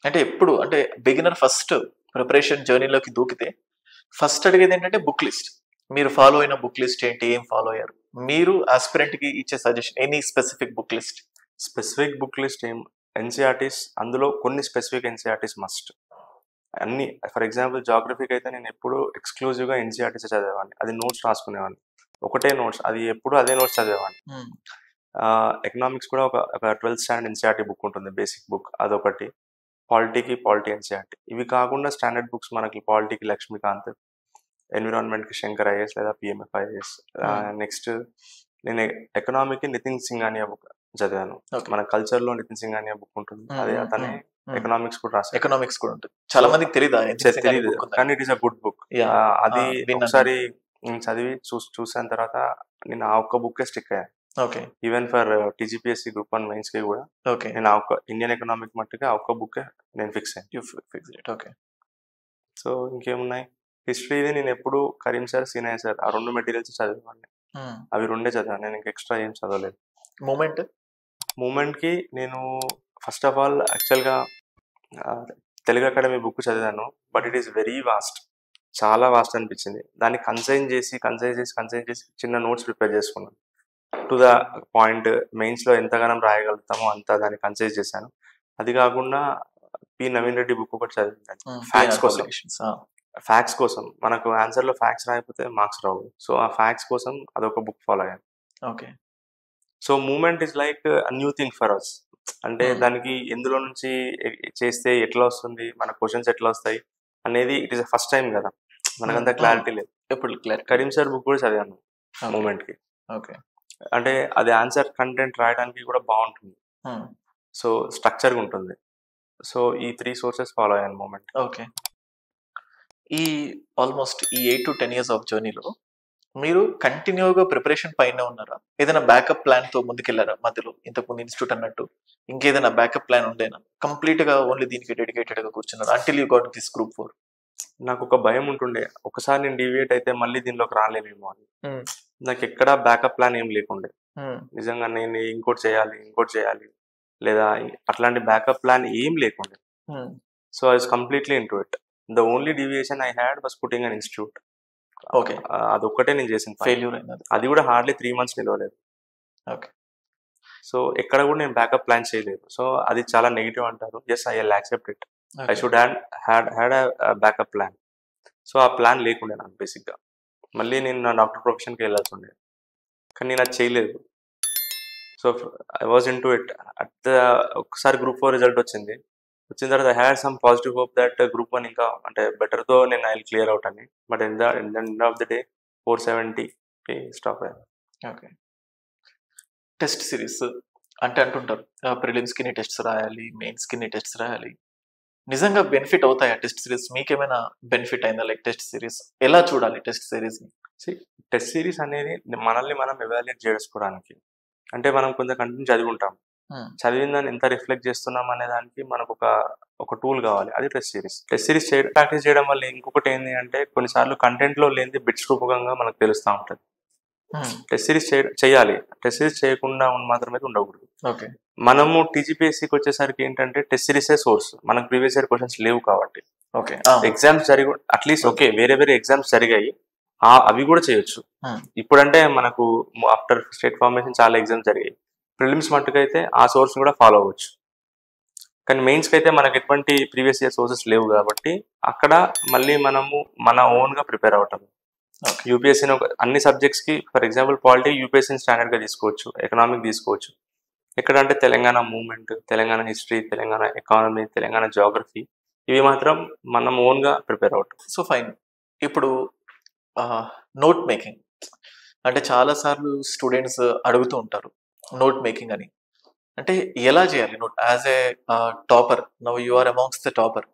అంటే ఎప్పుడు అంటే బిగినర్ ఫస్ట్ ప్రిపరేషన్ జర్నీలోకి దూకితే ఫస్ట్ అడిగేది ఏంటంటే బుక్ లిస్ట్. మీరు ఫాలో అయిన బుక్ లిస్ట్ ఏంటి, ఏం ఫాలో అయ్యారు, మీరు ఆస్పిరెంట్ కి ఇచ్చే suggestion, any specific book list? Specific book list ఏం, ఎన్సీఆర్టీస్, అందులో కొన్ని స్పెసిఫిక్ ఎన్సీఆర్టీస్ మస్ట్. అన్ని ఫర్ ఎగ్జాంపుల్ జాగ్రఫీకి అయితే నేను ఎప్పుడు ఎక్స్క్లూజివ్గా ఎన్సీఆర్టీస్ చదివేవాడిని. అది నోట్స్ రాసుకునేవాడిని, ఒకటే నోట్స్, అది ఎప్పుడు అదే నోట్స్ చదివేవాడిని. ఎకనామిక్స్ కూడా ఒక 12th standard ఎన్సీఆర్టీ బుక్ ఉంటుంది, బేసిక్ బుక్, అదొకటి. Polity NCERT. ఇవి కాకుండా స్టాండర్డ్ బుక్స్ మనకి పాలిటీకి లక్ష్మీకాంత్, ఎన్విరాన్మెంట్కి శంకర్ ఐఏఎస్ లేదా పిఎంఎఫ్ ఐఏఎస్. నెక్స్ట్ నేను ఎకనామిక్కి నితిన్ సింఘానియా బుక్ చదివాను. మన కల్చర్లో నితిన్ సింఘానియా బుక్ ఉంటుంది, అదే అతనే ఎకనామిక్స్ కూడా రాశారు. ఎకనామిక్స్ కూడా ఉంటుంది, చాలా మందికి తెలియదు, కానీ it is a good book. అది ఒకసారి నేను చదివి చూసిన తర్వాత నేను ఆ ఒక్క బుక్కే స్టిక్ అయ్యాను. Okay. Even for TGPSC group 1 mains కి కూడా నేను ఆ ఒక్క ఇండియన్ ఎకనామిక్ మట్టుగా ఆ ఒక్క బుక్ నేను ఫిక్స్ అయ్యాను. ఓకే. సో ఇంకేమున్నాయి, హిస్టరీది నేను ఎప్పుడు కరీం సార్, సీనయ్య సార్ ఆ 2 మెటీరియల్స్ చదివేవాడిని. అవి 2 చదివాను, నేను ఇంకా ఎక్స్ట్రా ఏం చదవలేదు. మూమెంట్ కి నేను ఫస్ట్ ఆఫ్ ఆల్ యాక్చువల్గా తెలుగు అకాడమీ బుక్ చదివాను, but it is very vast, చాలా వాస్ట్ అనిపించింది. దాన్ని కన్సైజ్ చేసి చిన్న నోట్స్ ప్రిపేర్ చేసుకున్నాను. టు ద పాయింట్, మెయిన్స్లో ఎంతగానం రాయగలుగుతామో అంత దాన్ని కన్సైజ్ చేశాను. అది కాకుండా పి నవీన్ రెడ్డి బుక్ ఒకటి చదివాను ఫ్యాక్ట్స్ కోసం. మనకు ఆన్సర్లో ఫ్యాక్ట్స్ రాయకపోతే మార్క్స్ రావు. సో ఆ ఫ్యాక్ట్స్ కోసం అదొక బుక్ ఫాలో అయ్యాను. Okay. So moment is like new thing for us. అంటే దానికి ఎందులో నుంచి చేస్తే ఎట్లా వస్తుంది, మన క్వశ్చన్స్ ఎట్లా వస్తాయి అనేది ఇట్ ఈస్ ఫస్ట్ టైం కదా, మనకంత క్లారిటీ లేదు. ఎప్పుడు కరీం సార్ బుక్ కూడా చదివాను మూమెంట్కి. ఓకే. అంటే అది ఆన్సర్ కంటెంట్ రాయడానికి కూడా బాగుంటుంది. సో స్ట్రక్చర్గా ఉంటుంది. సో ఈ 3 సోర్సెస్ ఫాలో అయ్యాను మూమెంట్. ఓకే. ఈ ఆల్మోస్ట్ ఈ 8 to 10 years ఆఫ్ జర్నీలో మీరు కంటిన్యూగా ప్రిపరేషన్ పైన ఉన్నారా? ఏదైనా బ్యాకప్ ప్లాన్ తో ముందుకెళ్లారా మధ్యలో? ఇంతకుముందు ఇన్స్టిట్యూట్ అన్నట్టు ఇంకేదైనా బ్యాకప్ ప్లాన్ ఉండేనా? కంప్లీట్ గా ఓన్లీ దీనికి డెడికేటెడ్ గా కూర్చున్నారు until you got this group 4? నాకు ఒక భయం ఉంటుండే, ఒకసారి నేను డివియేట్ అయితే మళ్ళీ దీనిలోకి రాలేనేమో అని. నాకు ఎక్కడ బ్యాకప్ ప్లాన్ ఏం లేకుండే. నిజంగా నేను ఇంకోటి చేయాలి లేదా అట్లాంటి బ్యాకప్ ప్లాన్ ఏం లేకుండే. So I was completely into it. The only deviation I had was putting an institute. Okay. అదొక్కటే నేను చేసిన ఫెయిల్యూర్ అయినది. అది కూడా హార్డ్లీ 3 months నిలవలేదు. ఓకే. సో ఎక్కడ కూడా నేను బ్యాకప్ ప్లాన్ చేయలేదు. సో అది చాలా నెగిటివ్ అంటారు. Yes, I will accept it. I should had backup plan. So ఆ ప్లాన్ లేకుండే నాకు బేసిక్గా. మళ్ళీ నేను నా డాక్టర్ ప్రొఫెషన్కి వెళ్ళాల్సి ఉండే, కానీ నేను అది చేయలేదు. So I was in to it. ఒకసారి గ్రూప్ 4 రిజల్ట్ వచ్చిన తర్వాత I had some positive hope that group 1 ఇంకా అంటే బెటర్తో నేను ఐ విల్ క్లియర్ అవుట్ అని. But end of the day 470 stop అయ్యాను. ఓకే. టెస్ట్ సిరీస్ అంటే అంటుంటారు ప్రిలిమ్స్ కి టెస్ట్స్ రాయాలి, మెయిన్స్ కి టెస్ట్స్ రాయాలి. నిజంగా బెనిఫిట్ అవుతాయా టెస్ట్ సిరీస్? మీకేమైనా బెనిఫిట్ అయిందా? లైక్ టెస్ట్ సిరీస్ ఎలా చూడాలి? టెస్ట్ సిరీస్ టెస్ట్ సిరీస్ అనేది మనల్ని మనం ఎవాల్యుయేట్ చేసుకోవడానికి. అంటే మనం కొంత కంటెంట్ చదివి ఉంటాం, చదివిన దాన్ని ఎంత రిఫ్లెక్ట్ చేస్తున్నాం అనే దానికి మనకు ఒక టూల్ కావాలి. అది test series. Test series practice చేయడం వల్ల ఇంకొకటి ఏంటి అంటే కొన్నిసార్లు కంటెంట్ లో లేని బిట్స్ రూపకంగా మనకు తెలుస్తూ ఉంటుంది. టెస్ట్ సిరీస్ చేయాలి. టెస్ట్ సిరీస్ చేయకుండా మాత్రమే ఉండకూడదు. ఓకే. మనము టీజీపీఎస్సీకి వచ్చేసరికి ఏంటంటే టెస్ట్ సిరీసే సోర్స్. మనకు ప్రీవియస్ ఇయర్ క్వశ్చన్స్ లేవు కాబట్టి ఓకే ఎగ్జామ్స్ జరిగి అట్లీస్ట్ ఓకే వేరే ఎగ్జామ్స్ జరిగాయి, అవి కూడా చేయొచ్చు. ఇప్పుడంటే మనకు ఆఫ్టర్ స్టేట్ ఫార్మేషన్ చాలా ఎగ్జామ్స్ జరిగాయి. ప్రిలిమ్స్ మట్టుకైతే ఆ సోర్స్ కూడా ఫాలో అవ్వచ్చు. కానీ మెయిన్స్కి అయితే మనకు ఎటువంటి ప్రీవియస్ ఇయర్ సోర్సెస్ లేవు కాబట్టి అక్కడ మళ్ళీ మనము మన ఓన్గా ప్రిపేర్ అవటం. యూపీఎస్సీని అన్ని సబ్జెక్ట్స్కి ఫర్ ఎగ్జాంపుల్ పాలిటీ యూపీఎస్సీని స్టాండర్డ్గా తీసుకోవచ్చు, ఎకనామిక్ తీసుకోవచ్చు. ఎక్కడంటే Telangana movement, Telangana history, Telangana economy, Telangana geography, ఇవి మాత్రం మనం ఓన్గా ప్రిపేర్ అవటం. So fine. ఇప్పుడు నోట్ మేకింగ్ అంటే చాలాసార్లు స్టూడెంట్స్ అడుగుతూ ఉంటారు నోట్ మేకింగ్ అని. అంటే ఎలా చేయాలి note as a topper? Now you are amongst the topper.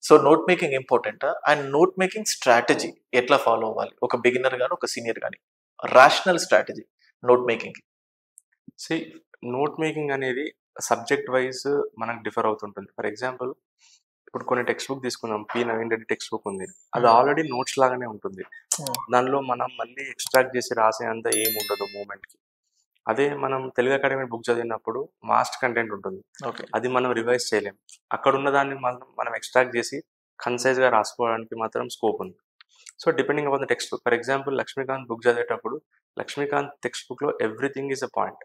So note making ఇంపార్టెంటా? అండ్ నోట్ మేకింగ్ స్ట్రాటజీ ఎట్లా ఫాలో అవ్వాలి ఒక బిగినర్ కానీ ఒక సీనియర్ కానీ? Rational strategy note making. Note making అనేది సబ్జెక్ట్ వైజ్ మనకు డిఫర్ అవుతుంటుంది. ఫర్ ఎగ్జాంపుల్ ఇప్పుడు కొన్ని టెక్స్ట్ బుక్ తీసుకున్నాం, P Naveen Reddy textbook ఉంది, అది ఆల్రెడీ నోట్స్ లాగానే ఉంటుంది. దానిలో మనం మళ్ళీ ఎక్స్ట్రాక్ట్ చేసి రాసేంత ఏమి ఉండదు మూమెంట్కి. అదే మనం తెలుగు అకాడమీ బుక్ చదివినప్పుడు మాస్ట్ కంటెంట్ ఉంటుంది, అది మనం రివైజ్ చేయలేం. అక్కడ ఉన్న దాన్ని మనం ఎక్స్ట్రాక్ట్ చేసి కన్సైజ్గా రాసుకోవడానికి మాత్రం స్కోప్ ఉంది. So depending upon the text book. For example Laxmikanth book చదివేటప్పుడు లక్ష్మీకాంత్ టెక్స్ట్ బుక్లో everything is a point.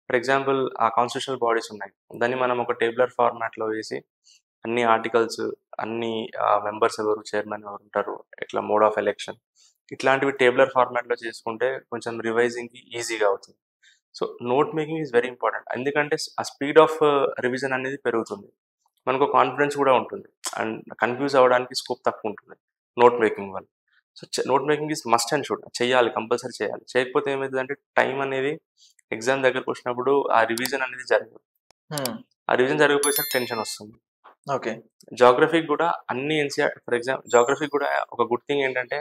For example ఆ కాన్స్టిట్యూషనల్ బాడీస్ ఉన్నాయి, దాన్ని మనం ఒక టేబులర్ ఫార్మాట్లో వేసి అన్ని ఆర్టికల్స్, అన్ని మెంబర్స్ ఎవరు, చైర్మన్ ఎవరు ఉంటారు, ఇట్లా మోడ్ ఆఫ్ ఎలక్షన్, ఇట్లాంటివి టేబులర్ ఫార్మాట్లో చేసుకుంటే కొంచెం రివైజింగ్కి ఈజీగా అవుతుంది. So note making is very important. ఎందుకంటే ఆ స్పీడ్ ఆఫ్ రివిజన్ అనేది పెరుగుతుంది, మనకు కాన్ఫిడెన్స్ కూడా ఉంటుంది, అండ్ కన్ఫ్యూజ్ అవ్వడానికి స్కోప్ తక్కువ ఉంటుంది నోట్ మేకింగ్ వల్ల. So note making is must and should, చేయాలి, కంపల్సరీ చేయాలి. చేయకపోతే ఏమవుతుందంటే టైం అనేది ఎగ్జామ్ దగ్గరకు వచ్చినప్పుడు ఆ రివిజన్ అనేది జరగదు. ఆ రివిజన్ జరిగిపోయేసరికి టెన్షన్ వస్తుంది. ఓకే. జాగ్రఫీకి కూడా అన్ని ఎన్సీఆర్, ఫర్ ఎగ్జాంపుల్ జాగ్రఫీకి కూడా ఒక గుడ్ థింగ్ ఏంటంటే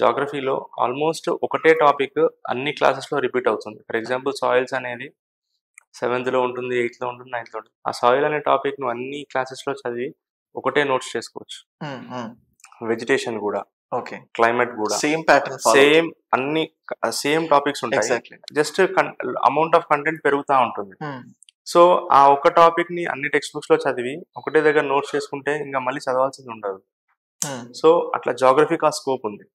జాగ్రఫీలో ఆల్మోస్ట్ ఒకటే టాపిక్ అన్ని క్లాసెస్లో రిపీట్ అవుతుంది. ఫర్ ఎగ్జాంపుల్ సాయిల్స్ అనేది 7th ఉంటుంది, 8th ఉంటుంది, 9th ఉంటుంది. ఆ సాయిల్ అనే టాపిక్ నువ్వు అన్ని క్లాసెస్లో చదివి ఒకటే నోట్స్ చేసుకోవచ్చు. వెజిటేషన్ కూడా, ఓకే, క్లైమేట్ కూడా సేమ్ ప్యాటర్న్, సేమ్ అన్ని సేమ్ టాపిక్స్ ఉంటాయి, జస్ట్ అమౌంట్ ఆఫ్ కంటెంట్ పెరుగుతూ ఉంటుంది. సో ఆ ఒక్క టాపిక్ ని అన్ని టెక్స్ట్ బుక్స్ లో చదివి ఒకటే దగ్గర నోట్స్ చేసుకుంటే ఇంకా మళ్ళీ చదవాల్సింది ఉండదు. సో అట్లా జాగ్రఫీకి ఆ స్కోప్ ఉంది.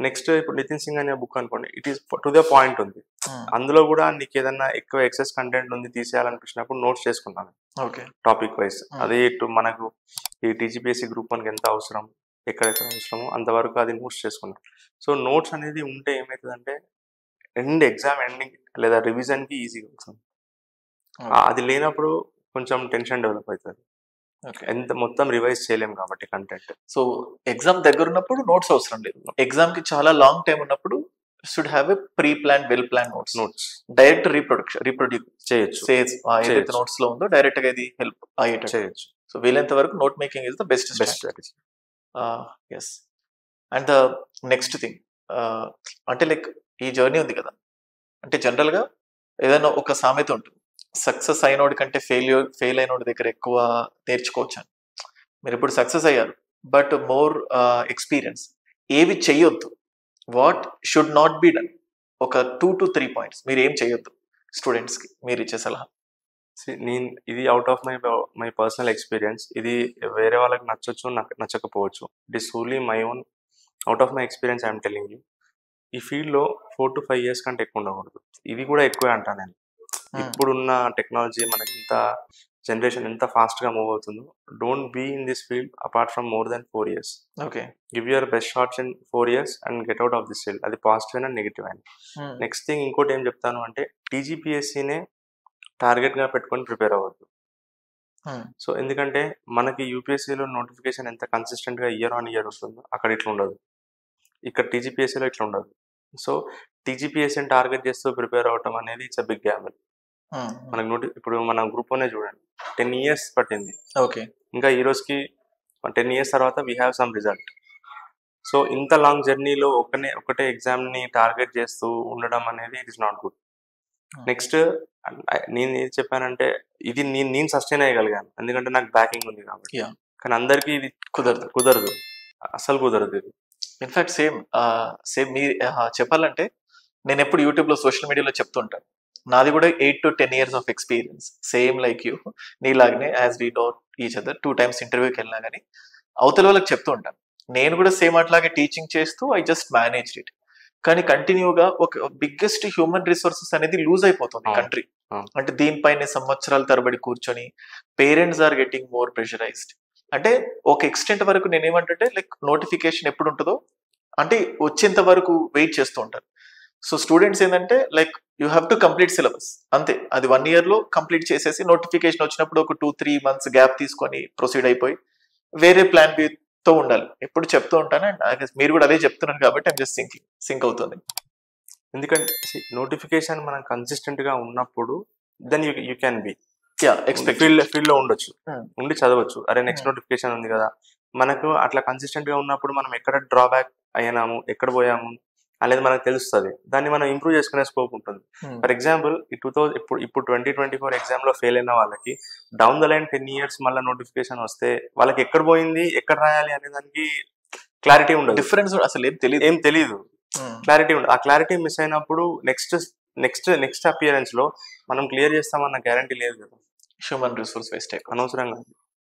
నెక్స్ట్ ఇప్పుడు నితిన్ సింగ్ అనే బుక్ అనుకోండి, it is to the point ఉంది. అందులో కూడా నీకు ఏదన్నా ఎక్కువ ఎక్సెస్ కంటెంట్ ఉంది తీసేయాలనిపించినప్పుడు నోట్స్ చేసుకుంటాను టాపిక్ వైజ్. అది మనకు ఈ టీజీపీఎస్సీ గ్రూప్ 1కి ఎంత అవసరం, ఎక్కడెక్కడ అవసరమో అంతవరకు అది నోట్స్ చేసుకున్నాం. సో నోట్స్ అనేది ఉంటే ఏమవుతుందంటే ఎగ్జామ్ ఎండింగ్ లేదా రివిజన్కి ఈజీగా అవుతుంది. అది లేనప్పుడు కొంచెం టెన్షన్ డెవలప్ అవుతుంది, ఎంత మొత్తం రివైజ్ చేయలేము కాబట్టి కంటెంట్. సో ఎగ్జామ్ దగ్గర ఉన్నప్పుడు నోట్స్ అవసరం లేదు, ఎగ్జామ్ కి చాలా లాంగ్ టైం ఉన్నప్పుడు should have a pre plan well plan notes direct reproduce చేయొచ్చు ఏదైతే నోట్స్ లో ఉందో డైరెక్ట్ గా ఇది హెల్ప్ అయ్యేటట్టు. చేయొచ్చు. సో వీలైనంత వరకు note making is the best strategy. Yes. And the next thing, అంటే లైక్ ఈ జర్నీ ఉంది కదా, అంటే జనరల్ గా ఏదైనా ఒక సామెత ఉంటుంది, సక్సెస్ అయినోడి కంటే ఫెయిల్ అయినోడి దగ్గర ఎక్కువ నేర్చుకోవచ్చు అని. మీరు ఇప్పుడు సక్సెస్ అయ్యారు, బట్ మోర్ ఎక్స్పీరియన్స్. ఏవి చెయ్యొద్దు, what should not be done, ఒక 2 to 3 పాయింట్స్ మీరు ఏం చేయొద్దు స్టూడెంట్స్ కి మీరు ఇచ్చే సలహా. నేను ఇది out of my personal experience. ఇది వేరే వాళ్ళకి నచ్చొచ్చు, నాకు నచ్చకపోవచ్చు. It is solely my own out of my experience I'm telling you. ఈ ఫీల్డ్లో 4 to 5 years కంటే ఎక్కువ ఉండకూడదు. ఇది కూడా ఎక్కువే అంటాను నేను. ఇప్పుడున్న టెక్నాలజీ మనకి ఇంత జనరేషన్ ఎంత ఫాస్ట్గా మూవ్ అవుతుందో, don't be in this field apart from more than 4 years. Okay, give your best shots in 4 years and get out of this field. అది పాజిటివ్ అయినా నెగిటివ్ అయినా. నెక్స్ట్ థింగ్ ఇంకోటి ఏం చెప్తాను అంటే, టీజీపీఎస్సీనే టార్గెట్గా పెట్టుకొని ప్రిపేర్ అవ్వద్దు. సో ఎందుకంటే మనకి యూపీఎస్సీలో నోటిఫికేషన్ ఎంత కన్సిస్టెంట్గా ఇయర్ ఆన్ ఇయర్ వస్తుందో అక్కడ ఇట్లా ఉండదు, ఇక్కడ టీజీపీఎస్సీలో ఇట్లా ఉండదు. సో టీజీపీఎస్సీని టార్గెట్ చేస్తూ ప్రిపేర్ అవ్వటం అనేది ఇట్స్ అ బిగ్ గ్యాబుల్. మనకు ఇప్పుడు మన గ్రూప్ అనే చూడండి, 10 years పట్టింది. ఓకే, ఇంకా ఈ రోజుకి 10 years తర్వాత we have some result. So ఇంత లాంగ్ జర్నీలో ఒకటే ఎగ్జామ్ని టార్గెట్ చేస్తూ ఉండడం అనేది it is not good. Next నేను ఏది చెప్పానంటే, ఇది నేను సస్టైన్ అయ్యగలిగాను ఎందుకంటే నాకు బ్యాకింగ్ ఉంది కాబట్టి. కానీ అందరికీ ఇది కుదరదు, అసలు కుదరదు ఇది. ఇన్ఫాక్ట్ సేమ్ మీ చెప్పాలంటే నేను ఎప్పుడు యూట్యూబ్ లో సోషల్ మీడియాలో చెప్తుంటాను, నాది కూడా 8 to 10 years of experience, same like you, నీలాగనే as we know each other. 2 times ఇంటర్వ్యూకి వెళ్ళినా కానీ అవతల వాళ్ళకి చెప్తూ ఉంటాను, నేను కూడా సేమ్ అట్లాగే టీచింగ్ చేస్తూ ఐ జస్ట్ మేనేజ్ ఇట్. కానీ కంటిన్యూగా ఒక బిగ్గెస్ట్ హ్యూమన్ రిసోర్సెస్ అనేది లూజ్ అయిపోతుంది కంట్రీ. అంటే దీనిపైన సంవత్సరాల తరబడి కూర్చొని parents are getting more pressurised. అంటే ఒక ఎక్స్టెంట్ వరకు నేను ఏమంటే, లైక్ నోటిఫికేషన్ ఎప్పుడు ఉంటుందో అంటే వచ్చేంత వరకు వెయిట్ చేస్తూ ఉంటారు. సో స్టూడెంట్స్ ఏంటంటే like you have to complete syllabus అంతే, అది 1 year లో కంప్లీట్ చేసేసి నోటిఫికేషన్ వచ్చినప్పుడు ఒక 2-3 months గ్యాప్ తీసుకొని ప్రొసీడ్ అయిపోయి వేరే ప్లాన్ బి తో ఉండాలి. ఎప్పుడు చెప్తూ ఉంటాను, అండ్ మీరు కూడా అదే చెప్తున్నారు కాబట్టి ఐమ్ జస్ట్ సింక్ అవుతుంది. ఎందుకంటే నోటిఫికేషన్ మనం కన్సిస్టెంట్ గా ఉన్నప్పుడు then you can be field లో ఉండొచ్చు, ఉండి చదవచ్చు. అరే నెక్స్ట్ నోటిఫికేషన్ ఉంది కదా, మనకు అట్లా కన్సిస్టెంట్ గా ఉన్నప్పుడు మనం ఎక్కడ డ్రాబ్యాక్ అయినాము, ఎక్కడ పోయాము అనేది మనకు తెలుస్తుంది. దాన్ని మనం ఇంప్రూవ్ చేసుకునే స్కోప్ ఉంటుంది. ఫర్ ఎగ్జాంపుల్ ఇప్పుడు 2024 ఎగ్జామ్ లో ఫెయిల్ అయిన వాళ్ళకి డౌన్ ద లైన్ 10 years మళ్ళీ నోటిఫికేషన్ వస్తే వాళ్ళకి ఎక్కడ పోయింది, ఎక్కడ రాయాలి అనే దానికి క్లారిటీ ఉండదు, డిఫరెన్స్ అసలు ఏం తెలియదు, క్లారిటీ ఉండదు. ఆ క్లారిటీ మిస్ అయినప్పుడు నెక్స్ట్ అపియరెన్స్ లో మనం క్లియర్ చేస్తామన్న గ్యారంటీ లేదు కదా, హ్యూమన్ రిసోర్స్ వేస్ట్ అనవసరంగా.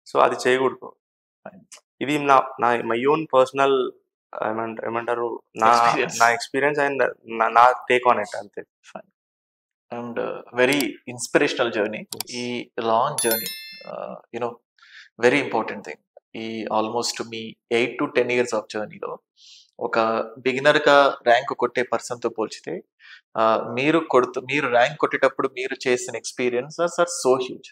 సో అది చేయకూడదు. ఇది మై ఓన్ పర్సనల్ ఏమంటారు నా ఎక్స్పీరియన్స్ అండ్ నా టేక్ ఆన్ ఇట్ అంతే. అండ్ వెరీ ఇన్స్పిరేషనల్ జర్నీ, ఈ long journey, you know very important thing. ఈ ఆల్మోస్ట్ మీ 8 to 10 years ఆఫ్ జర్నీలో ఒక బిగినర్ గా ర్యాంక్ కొట్టే పర్సన్ తో పోల్చితే మీరు ర్యాంక్ కొట్టేటప్పుడు మీరు చేసిన experiences are so huge.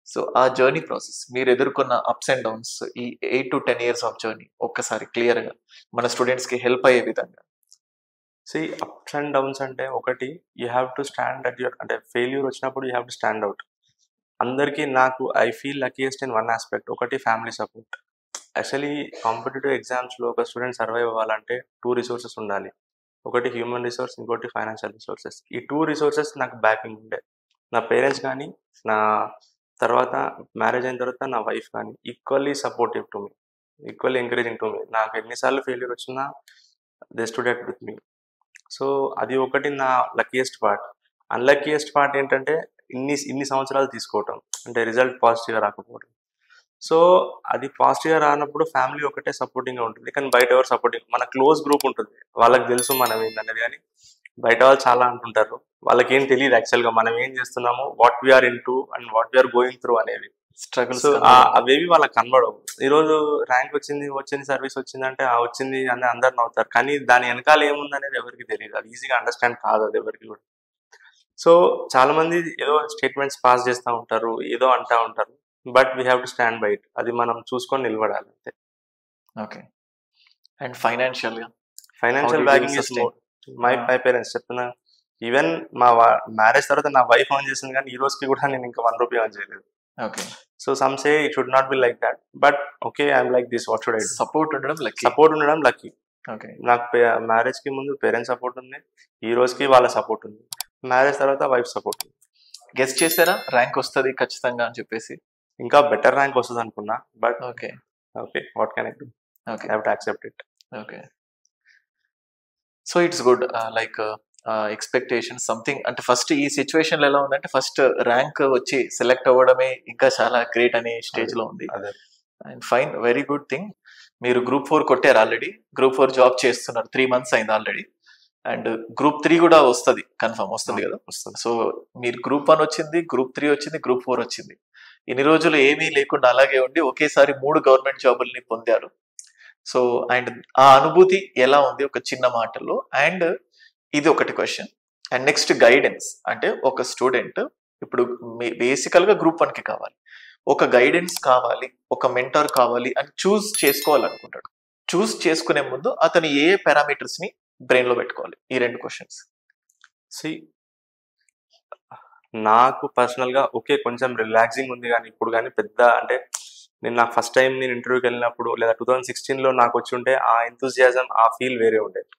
So ఆ జర్నీ ప్రాసెస్, మీరు ఎదుర్కొన్న అప్స్ అండ్ డౌన్స్, ఈ 8 to 10 years ఆఫ్ జర్నీ ఒక్కసారి క్లియర్ గా మన స్టూడెంట్స్ కి హెల్ప్ అయ్యే విధంగా. అప్స్ అండ్ డౌన్స్ అంటే ఒకటి, you have to stand at your, అంటే ఫెయిల్యూర్ వచ్చినప్పుడు you have to stand out. అందరికీ నాకు I feel luckiest in one aspect, ఒకటి ఫ్యామిలీ సపోర్ట్. యాక్చువల్లీ కాంపిటేటివ్ ఎగ్జామ్స్లో ఒక స్టూడెంట్ సర్వైవ్ అవ్వాలంటే 2 resources ఉండాలి, ఒకటి హ్యూమన్ రిసోర్స్, ఇంకోటి ఫైనాన్షియల్ రిసోర్సెస్. ఈ 2 resources నాకు బ్యాకింగ్ ఉండే, నా పేరెంట్స్ కానీ, నా తర్వాత మ్యారేజ్ అయిన తర్వాత నా వైఫ్ కానీ equally supportive to me, equally encouraging to me. నాకు ఎన్నిసార్లు ఫెయిల్యూర్ వచ్చినా they stood at with me. So అది ఒకటి నా లక్కీయెస్ట్ పార్ట్. అన్లక్కీయెస్ట్ పార్ట్ ఏంటంటే ఇన్ని సంవత్సరాలు తీసుకోవటం, అంటే రిజల్ట్ పాజిటివ్గా రాకపోవడం. సో అది పాజిటివ్గా రానప్పుడు ఫ్యామిలీ ఒకటే సపోర్టింగ్గా ఉంటుంది, కానీ బయట ఎవరు సపోర్టింగ్, మన క్లోజ్ గ్రూప్ ఉంటుంది, వాళ్ళకి తెలుసు మనం ఏంటనేది. కానీ బయట వాళ్ళు చాలా అంటుంటారు, వాళ్ళకి ఏం తెలియదు యాక్చువల్గా మనం ఏం చేస్తున్నాము, what we're into and what we're going through అనేవి స్ట్రగుల్స్. అవేవి వాళ్ళకి కనబడవు. ఈరోజు ర్యాంక్ వచ్చింది, సర్వీస్ వచ్చిందంటే వచ్చింది అని అందరు నవ్వుతారు, కానీ దాని వెనకాల ఏముంది అనేది ఎవరికి తెలియదు, అది ఈజీగా అండర్స్టాండ్ కాదు అది ఎవరికి కూడా. సో చాలా మంది ఏదో స్టేట్మెంట్స్ పాస్ చేస్తూ ఉంటారు, ఏదో అంటూ ఉంటారు, but we have to stand by it. అది మనం చూసుకొని నిలబడాలి అంతే. Okay. And financial backing my parents చెప్తున్నా. ఈవెన్ మా మ్యారేజ్ తర్వాత నా వైఫ్ ఆన్ చేసింది, కానీ ఈ రోజుకి కూడా నేను ఇంకా 1 రూపీ ఆన్ చేయలేదు. Okay. So some say it should not be like that, but okay I'm like this, what should I do? Support ఉండడం లక్కీ. సపోర్ట్ ఉండడం లక్కీ. ఓకే. నాకు మ్యారేజ్ కి ముందు పేరెంట్స్ సపోర్ట్ ఉంది, ఈ రోజుకి వాళ్ళ సపోర్ట్ ఉంది, మ్యారేజ్ తర్వాత వైఫ్ సపోర్ట్ ఉంది. గెస్ చేశారా ర్యాంక్ వస్తుంది ఖచ్చితంగా అని చెప్పేసి? ఇంకా బెటర్ ర్యాంక్ వస్తుంది అనుకున్నా, but okay okay what can I do, okay I have to accept it. Okay. So it's good. Like expectation something అంటే ఫస్ట్ ఈ సిచ్యువేషన్ లో ఎలా ఉందంటే ఫస్ట్ ర్యాంక్ వచ్చి సెలెక్ట్ అవ్వడమే ఇంకా చాలా గ్రేట్ అనే స్టేజ్ లో ఉంది. అదే and fine, very good thing. మీరు గ్రూప్ 4 కొట్టారు ఆల్రెడీ, గ్రూప్ 4 జాబ్ చేస్తున్నారు, 3 months అయింది ఆల్రెడీ. అండ్ గ్రూప్ 3 కూడా వస్తుంది, కన్ఫర్మ్ వస్తుంది కదా. వస్తుంది. సో మీరు గ్రూప్ 1 వచ్చింది, గ్రూప్ 3 వచ్చింది, గ్రూప్ 4 వచ్చింది. ఇన్ని రోజులు ఏమీ లేకుండా అలాగే ఉండి ఒకేసారి 3 గవర్నమెంట్ జాబుల్ని పొందారు. సో అండ్ ఆ అనుభూతి ఎలా ఉంది ఒక చిన్న మాటలో? అండ్ ఇది ఒకటి క్వశ్చన్. అండ్ నెక్స్ట్ గైడెన్స్ అంటే ఒక స్టూడెంట్ ఇప్పుడు బేసికల్ గా గ్రూప్ 1 కి కావాలి, ఒక గైడెన్స్ కావాలి, ఒక మెంటర్ కావాలి అని చూస్ చేసుకోవాలనుకుంటాడు. చూస్ చేసుకునే ముందు అతను ఏ పారామీటర్స్ ని బ్రెయిన్ లో పెట్టుకోవాలి? ఈ 2 క్వశ్చన్స్. సి నాకు పర్సనల్ గా ఓకే కొంచెం రిలాక్సింగ్ ఉంది, కానీ ఇప్పుడు కానీ పెద్ద అంటే నేను నాకు ఫస్ట్ టైం నేను ఇంటర్వ్యూకి వెళ్ళినప్పుడు లేదా 2016లో నాకు వచ్చి ఉంటే ఆ ఎంతూజియాజం, ఆ ఫీల్ వేరే ఉండేది.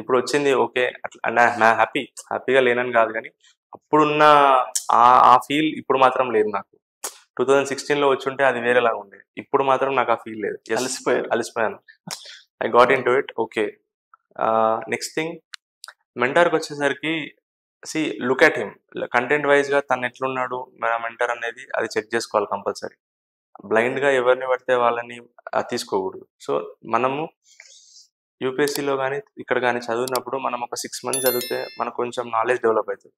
ఇప్పుడు వచ్చింది ఓకే అట్లా హ్యాపీగా లేనని కాదు, కానీ అప్పుడున్న ఆ ఫీల్ ఇప్పుడు మాత్రం లేదు నాకు. 2016లో వచ్చి ఉంటే అది వేరేలాగా ఉండేది, ఇప్పుడు మాత్రం నాకు ఆ ఫీల్ లేదు. అలసిపోయాను. I got into it. Okay, next thing మెంటర్కి వచ్చేసరికి see look at him content wise గా తను ఎట్లున్నాడు మన మెంటర్ అనేది అది చెక్ చేసుకోవాలి కంపల్సరీ. బ్లైండ్ గా ఎవరిని పడితే వాళ్ళని తీసుకోకూడదు. సో మనము యూపీఎస్సీలో కానీ ఇక్కడ కానీ చదివినప్పుడు మనం ఒక 6 months చదివితే మనకు కొంచెం నాలెడ్జ్ డెవలప్ అవుతుంది.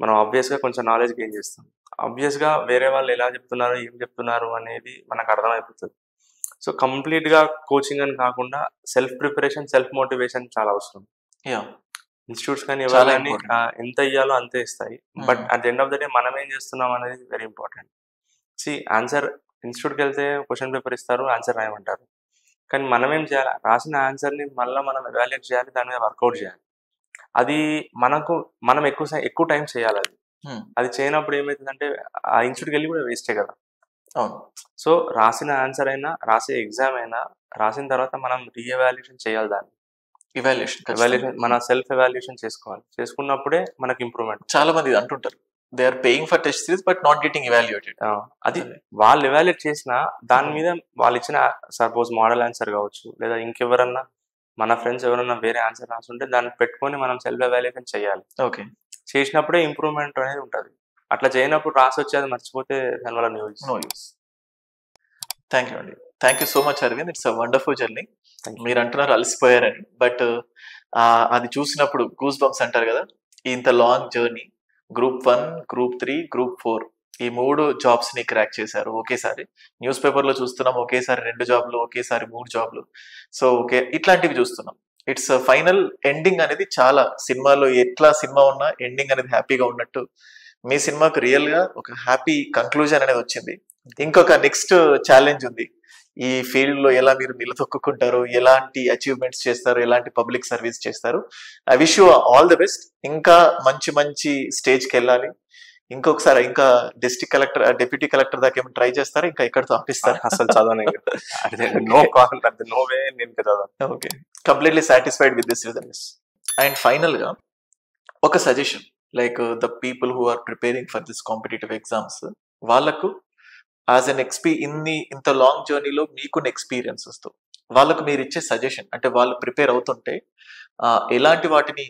మనం ఆబ్వియస్ గా కొంచెం నాలెడ్జ్ గెయిన్ చేస్తాం. ఆబ్వియస్ గా వేరే వాళ్ళు ఎలా చెప్తున్నారు, ఏం చెప్తున్నారు అనేది మనకు అర్థమైపోతుంది. సో కంప్లీట్ గా కోచింగ్ అని కాకుండా సెల్ఫ్ ప్రిపరేషన్, సెల్ఫ్ మోటివేషన్ చాలా అవసరం. ఇన్స్టిట్యూట్స్ కానీ ఎవరైనా ఎంత ఇయ్యాలో అంతే ఇస్తాయి, but at the end of the day మనం ఏం చేస్తున్నాం అనేది వెరీ ఇంపార్టెంట్. సి ఆన్సర్ ఇన్స్టిట్యూట్కి వెళ్తే క్వశ్చన్ పేపర్ ఇస్తారు, ఆన్సర్ రాయమంటారు, కానీ మనం ఏం చేయాలి? రాసిన ఆన్సర్ని మళ్ళీ మనం ఎవాల్యుయేట్ చేయాలి, దాని మీద వర్కౌట్ చేయాలి. అది మనం ఎక్కువ టైం చేయాలి. అది చేయనప్పుడు ఏమవుతుందంటే ఆ ఇన్స్టిట్యూట్కి వెళ్ళి కూడా వేస్టే కదా. సో రాసిన ఆన్సర్ అయినా, రాసే ఎగ్జామ్ అయినా, రాసిన తర్వాత మనం రీఎవాల్యుయేషన్ చేయాలి. దాన్ని ఎవాల్యుయేషన్ మన సెల్ఫ్ ఎవాల్యుయేషన్ చేసుకోవాలి. చేసుకున్నప్పుడే మనకి ఇంప్రూవ్మెంట్. చాలా మంది అంటుంటారు they are paying for test series but not getting evaluated. అది వాళ్ళు ఎవాల్యుయేట్ చేసిన దాని మీద వాళ్ళు ఇచ్చిన సపోజ్ మోడల్ ఆన్సర్ కావచ్చు, లేదా ఇంకెవరన్నా మన ఫ్రెండ్స్ ఎవరన్నా వేరే ఆన్సర్ రాస్తుంటే దాన్ని పెట్టుకొని మనం సెల్ఫ్ ఎవాల్యుయేషన్ చేయాలి. ఓకే, చేసినప్పుడే ఇంప్రూవ్మెంట్ అనేది ఉంటుంది. అట్లా చేయనప్పుడు రాసి వచ్చేది మర్చిపోతే దానివల్ల నో యూస్. థ్యాంక్ యూ అండి. Thank you so much Arvind. It's a wonderful journey. మీరు అంటున్నారు అలసిపోయారని, బట్ అది చూసినప్పుడు గూస్ బంప్స్ అంటారు కదా. ఇంత long journey, group 1, group 3, group 4 ఈ 3 jobs ని క్రాక్ చేశారు ఒకేసారి. న్యూస్ పేపర్ లో చూస్తున్నాం ఒకేసారి 2 జాబ్లు, ఒకేసారి 3 జాబ్లు. సో ఓకే, ఇట్లాంటివి చూస్తున్నాం. ఇట్స్ ఫైనల్ ఎండింగ్ అనేది చాలా సినిమాలో ఎట్లా సినిమా ఉన్నా ఎండింగ్ అనేది హ్యాపీగా ఉన్నట్టు మీ సినిమాకు రియల్ గా ఒక హ్యాపీ కంక్లూజన్ అనేది వచ్చింది. ఇంకొక నెక్స్ట్ ఛాలెంజ్ ఉంది. ఈ ఫీల్డ్ లో ఎలా మీరు నిలదొక్కుంటారు, ఎలాంటి అచీవ్మెంట్స్ చేస్తారు, ఎలాంటి పబ్లిక్ సర్వీస్ చేస్తారు. I wish you all the best. ఇంకా మంచి స్టేజ్కి వెళ్ళాలి. ఇంకొకసారి ఇంకా డిస్ట్రిక్ట్ కలెక్టర్, డిప్యూటీ కలెక్టర్ దాకా ఏమైనా ట్రై చేస్తారా? ఇంకా ఇక్కడతో ఆపిస్తారు? అసలు చదవను. Okay, completely satisfied with this results. And final గా ఒక suggestion, like the people who are preparing for this competitive exams, వాళ్ళకు యాజ్ అన్ ఇంత లాంగ్ జర్నీలో మీకున్న ఎక్స్పీరియన్సెస్ తో వాళ్ళకు మీరు ఇచ్చే సజెషన్ అంటే వాళ్ళు ప్రిపేర్ అవుతుంటే ఎలాంటి వాటిని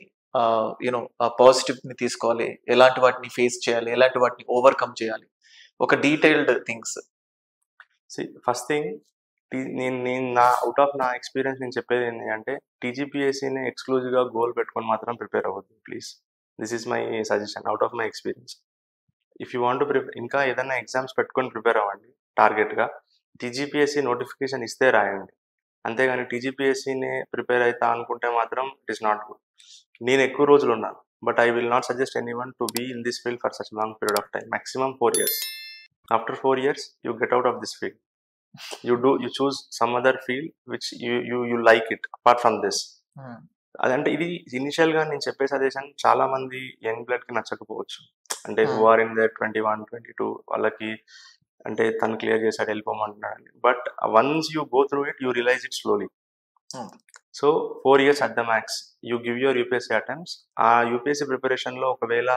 యూనో పాజిటివ్ ని తీసుకోవాలి, ఎలాంటి వాటిని ఫేస్ చేయాలి, ఎలాంటి వాటిని ఓవర్కమ్ చేయాలి, ఒక డీటెయిల్డ్ థింగ్స్. ఫస్ట్ థింగ్ నేను నా అవుట్ ఆఫ్ నా ఎక్స్పీరియన్స్ నేను చెప్పేది ఏంటి అంటే టీజీపీఎస్సీని ఎక్స్క్లూజివ్ గా గోల్ పెట్టుకొని మాత్రం ప్రిపేర్ అవ్వద్దు please. This is my suggestion out of my experience. If you want to ఇంకా ఏదైనా ఎగ్జామ్స్ పెట్టుకొని ప్రిపేర్ అవ్వండి టార్గెట్గా. టీజీపీఎస్సీ నోటిఫికేషన్ ఇస్తే రాయండి, అంతేగాని టీజీపీఎస్సీని ప్రిపేర్ అవుతా అనుకుంటే మాత్రం ఇట్ ఈస్ నాట్ గుడ్. నేను ఎక్కువ రోజులు ఉన్నాను, but I will not suggest anyone to be in this field for such long period of time. maximum 4 years. After 4 years you get out of this field. You choose some other field which you like it apart from this. అదంటే ఇది ఇనిషియల్గా నేను చెప్పే suggestion చాలా మంది young బ్లడ్కి నచ్చకపోవచ్చు. అంటే who are in their 21, 22 వాళ్ళకి అంటే తను క్లియర్ చేశాడు వెళ్ళిపోమంటున్నాడని. But once you go through it you realise it slowly. So 4 years at the max you give your UPSC attempts. ఆ యూపీఎస్సీ ప్రిపరేషన్లో ఒకవేళ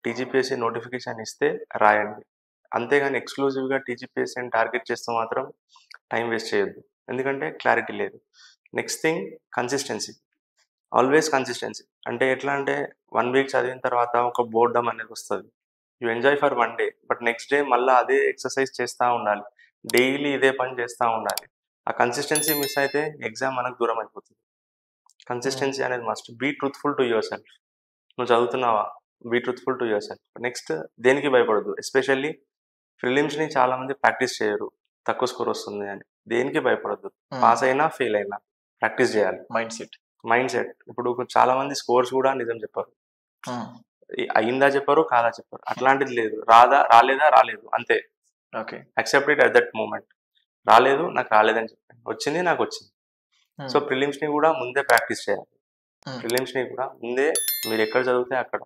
టీజీపీఎస్సీ నోటిఫికేషన్ ఇస్తే రాయండి. అంతేగాని ఎక్స్క్లూజివ్గా టీజీపీఎస్సీని టార్గెట్ చేస్తూ మాత్రం టైం వేస్ట్ చేయొద్దు, ఎందుకంటే క్లారిటీ లేదు. Next thing consistency, always consistency. అంటే ఎట్లా అంటే 1 week చదివిన తర్వాత ఒక బోర్డమ్ అనేది వస్తుంది. You enjoy for 1 day, but next day మళ్ళీ అదే ఎక్సర్సైజ్ చేస్తూ ఉండాలి, డైలీ ఇదే పని చేస్తూ ఉండాలి. ఆ కన్సిస్టెన్సీ మిస్ అయితే ఎగ్జామ్ మనకు దూరం అయిపోతుంది. కన్సిస్టెన్సీ అనేది must. Be truthful to yourself. నువ్వు చదువుతున్నావా, be truthful to yourself. Next దేనికి భయపడద్దు. ఎస్పెషల్లీ ప్రిలిమ్స్ని చాలామంది ప్రాక్టీస్ చేయరు, తక్కువ స్కోర్ వస్తుంది అని. దేనికి భయపడద్దు. పాస్ అయినా ఫెయిల్ అయినా ప్రాక్టీస్ చేయాలి. Mind set. ఇప్పుడు చాలామంది స్కోర్స్ కూడా నిజం చెప్పారు, అయిందా చెప్పారు, కాదా చెప్పారు. అట్లాంటిది లేదు. రాలేదు అంతే. Accept it at that moment. రాలేదు, నాకు రాలేదని చెప్పాను, వచ్చింది, నాకు వచ్చింది. సో ప్రిలిమ్స్ని కూడా ముందే ప్రాక్టీస్ చేయాలి. ప్రిలిమ్స్ని కూడా ముందే మీరు ఎక్కడ చదివితే అక్కడ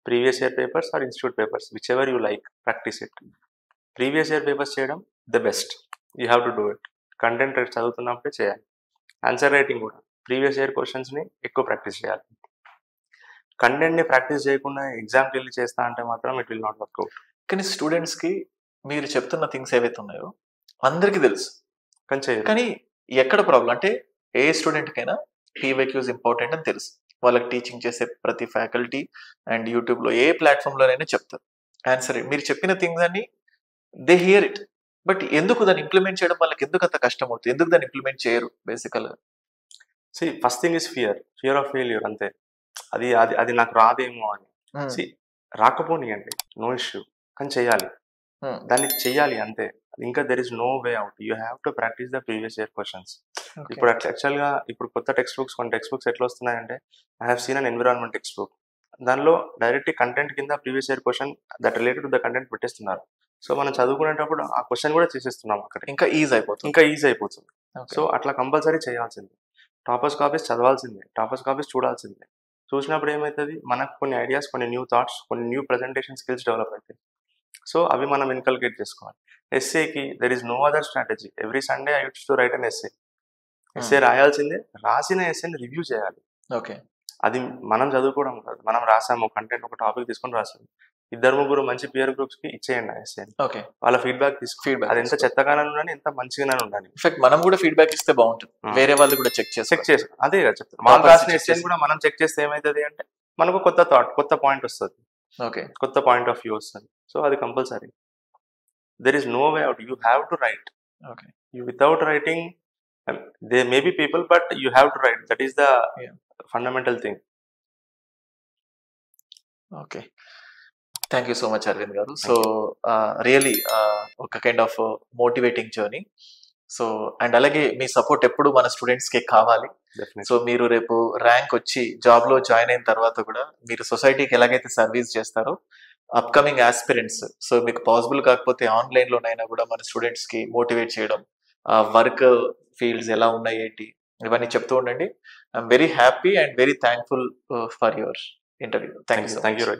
previous year papers or institute papers whichever you like, practice it. Previous year papers చేయడం the best. You have to do it. Content చదువుతున్నప్పుడే చేయాలి. ఆన్సర్ రైటింగ్ కూడా ప్రీవియస్ ఇయర్ క్వశ్చన్స్ని ఎక్కువ ప్రాక్టీస్ చేయాలి. కంటెంట్ని ప్రాక్టీస్ చేయకుండా ఎగ్జామ్కి వెళ్ళి చేస్తా అంటే మాత్రం ఇట్ విల్ నాట్ వర్క్అవుట్. కానీ స్టూడెంట్స్కి మీరు చెప్తున్న థింగ్స్ ఏవైతే ఉన్నాయో అందరికీ తెలుసు, కానీ ఎక్కడ ప్రాబ్లం అంటే ఏ స్టూడెంట్కైనా పీవైక్యూస్ ఇంపార్టెంట్ అని తెలుసు. వాళ్ళకి టీచింగ్ చేసే ప్రతి ఫ్యాకల్టీ అండ్ యూట్యూబ్లో ఏ ప్లాట్ఫామ్లోనైనా చెప్తారు ఆన్సర్. మీరు చెప్పిన థింగ్స్ అన్ని దే హియర్ ఇట్, బట్ ఎందుకు దాన్ని ఇంప్లిమెంట్ చేయడం వాళ్ళకి ఎందుకు అంత కష్టం అవుతుంది, ఎందుకు దాన్ని ఇంప్లిమెంట్ చేయరు బేసికల్గా? First thing is fear of failure. అంతే. అది అది అది నాకు రాదేమో అని. రాకపోనియండి, నో ఇష్యూ, కానీ చెయ్యాలి. దాన్ని చెయ్యాలి అంతే. ఇంకా there is no way out. You have to practice the previous year questions. ఇప్పుడు యాక్చువల్గా ఇప్పుడు కొత్త టెక్స్ట్ బుక్స్, కొన్ని టెక్స్ట్ బుక్స్ ఎట్లా వస్తున్నాయంటే I have seen an environment text book, దానిలో డైరెక్ట్ కంటెంట్ కింద previous year question that related to the content పెట్టేస్తున్నారు. సో మనం చదువుకునేటప్పుడు ఆ క్వశ్చన్ కూడా చేసేస్తున్నాం అక్కడ, ఇంకా ఈజీ అయిపోతుంది. సో అట్లా కంపల్సరీ చేయాల్సిందే. టాపర్స్ కాపీస్ చదవాల్సిందే, టాపర్స్ కాపీస్ చూడాల్సిందే. చూసినప్పుడు ఏమవుతుంది, మనకు కొన్ని ఐడియాస్, కొన్ని న్యూ థాట్స్, కొన్ని న్యూ ప్రెజెంటేషన్ స్కిల్స్ డెవలప్ అవుతాయి. సో అవి మనం ఇన్కల్కేట్ చేసుకోవాలి. ఎస్సేకి there is no other strategy. Every Sunday I use to write an essay రాయాల్సిందే. రాసిన ఎస్సేని రివ్యూ చేయాలి. అది మనం చదువుకోవడం కాదు, మనం రాసాము కంటెంట్, ఒక టాపిక్ తీసుకొని రాసాము, 2-3 మంచి పియర్ గ్రూప్స్ కి ఇచ్చేయండి ఆ ఎస్సేని. వాళ్ళ ఫీడ్బ్యాక్ అది ఎంత చెత్తగానే ఉండాలి, ఎంత మంచిగానే ఉండాలి. ఇన్ఫాక్ట్ మనం కూడా ఫీడ్బ్యాక్ ఇస్తే బాగుంటుంది, వేరే వాళ్ళు కూడా చెక్ చేసి అదే చెప్తారు. వాళ్ళు రాసిన ఎస్సేని కూడా మనం చెక్ చేస్తే ఏమవుతుంది అంటే మనకు కొత్త థాట్, కొత్త పాయింట్ వస్తుంది, కొత్త పాయింట్ ఆఫ్ వ్యూ వస్తుంది. సో అది compulsory. There is no way out. You have to write. Without writing they may be people, but you have to write. That is the fundamental thing. Okay, thank you so much Arvind garu. So really ఒక kind of motivating journey. So and అలాగే మీ support ఎప్పుడు మన స్టూడెంట్స్కి కావాలి. So మీరు రేపు rank వచ్చి జాబ్లో జాయిన్ అయిన తర్వాత కూడా మీరు సొసైటీకి ఎలాగైతే సర్వీస్ చేస్తారో అప్కమింగ్ ఆస్పిరెంట్స్, సో మీకు పాసిబుల్ కాకపోతే ఆన్లైన్లోనైనా కూడా మన స్టూడెంట్స్కి మోటివేట్ చేయడం, వర్క్ ఫీల్డ్స్ ఎలా ఉన్నాయి ఏంటి ఇవన్నీ చెప్తూ ఉండండి. I'm very happy and very thankful for your interview. Thank you.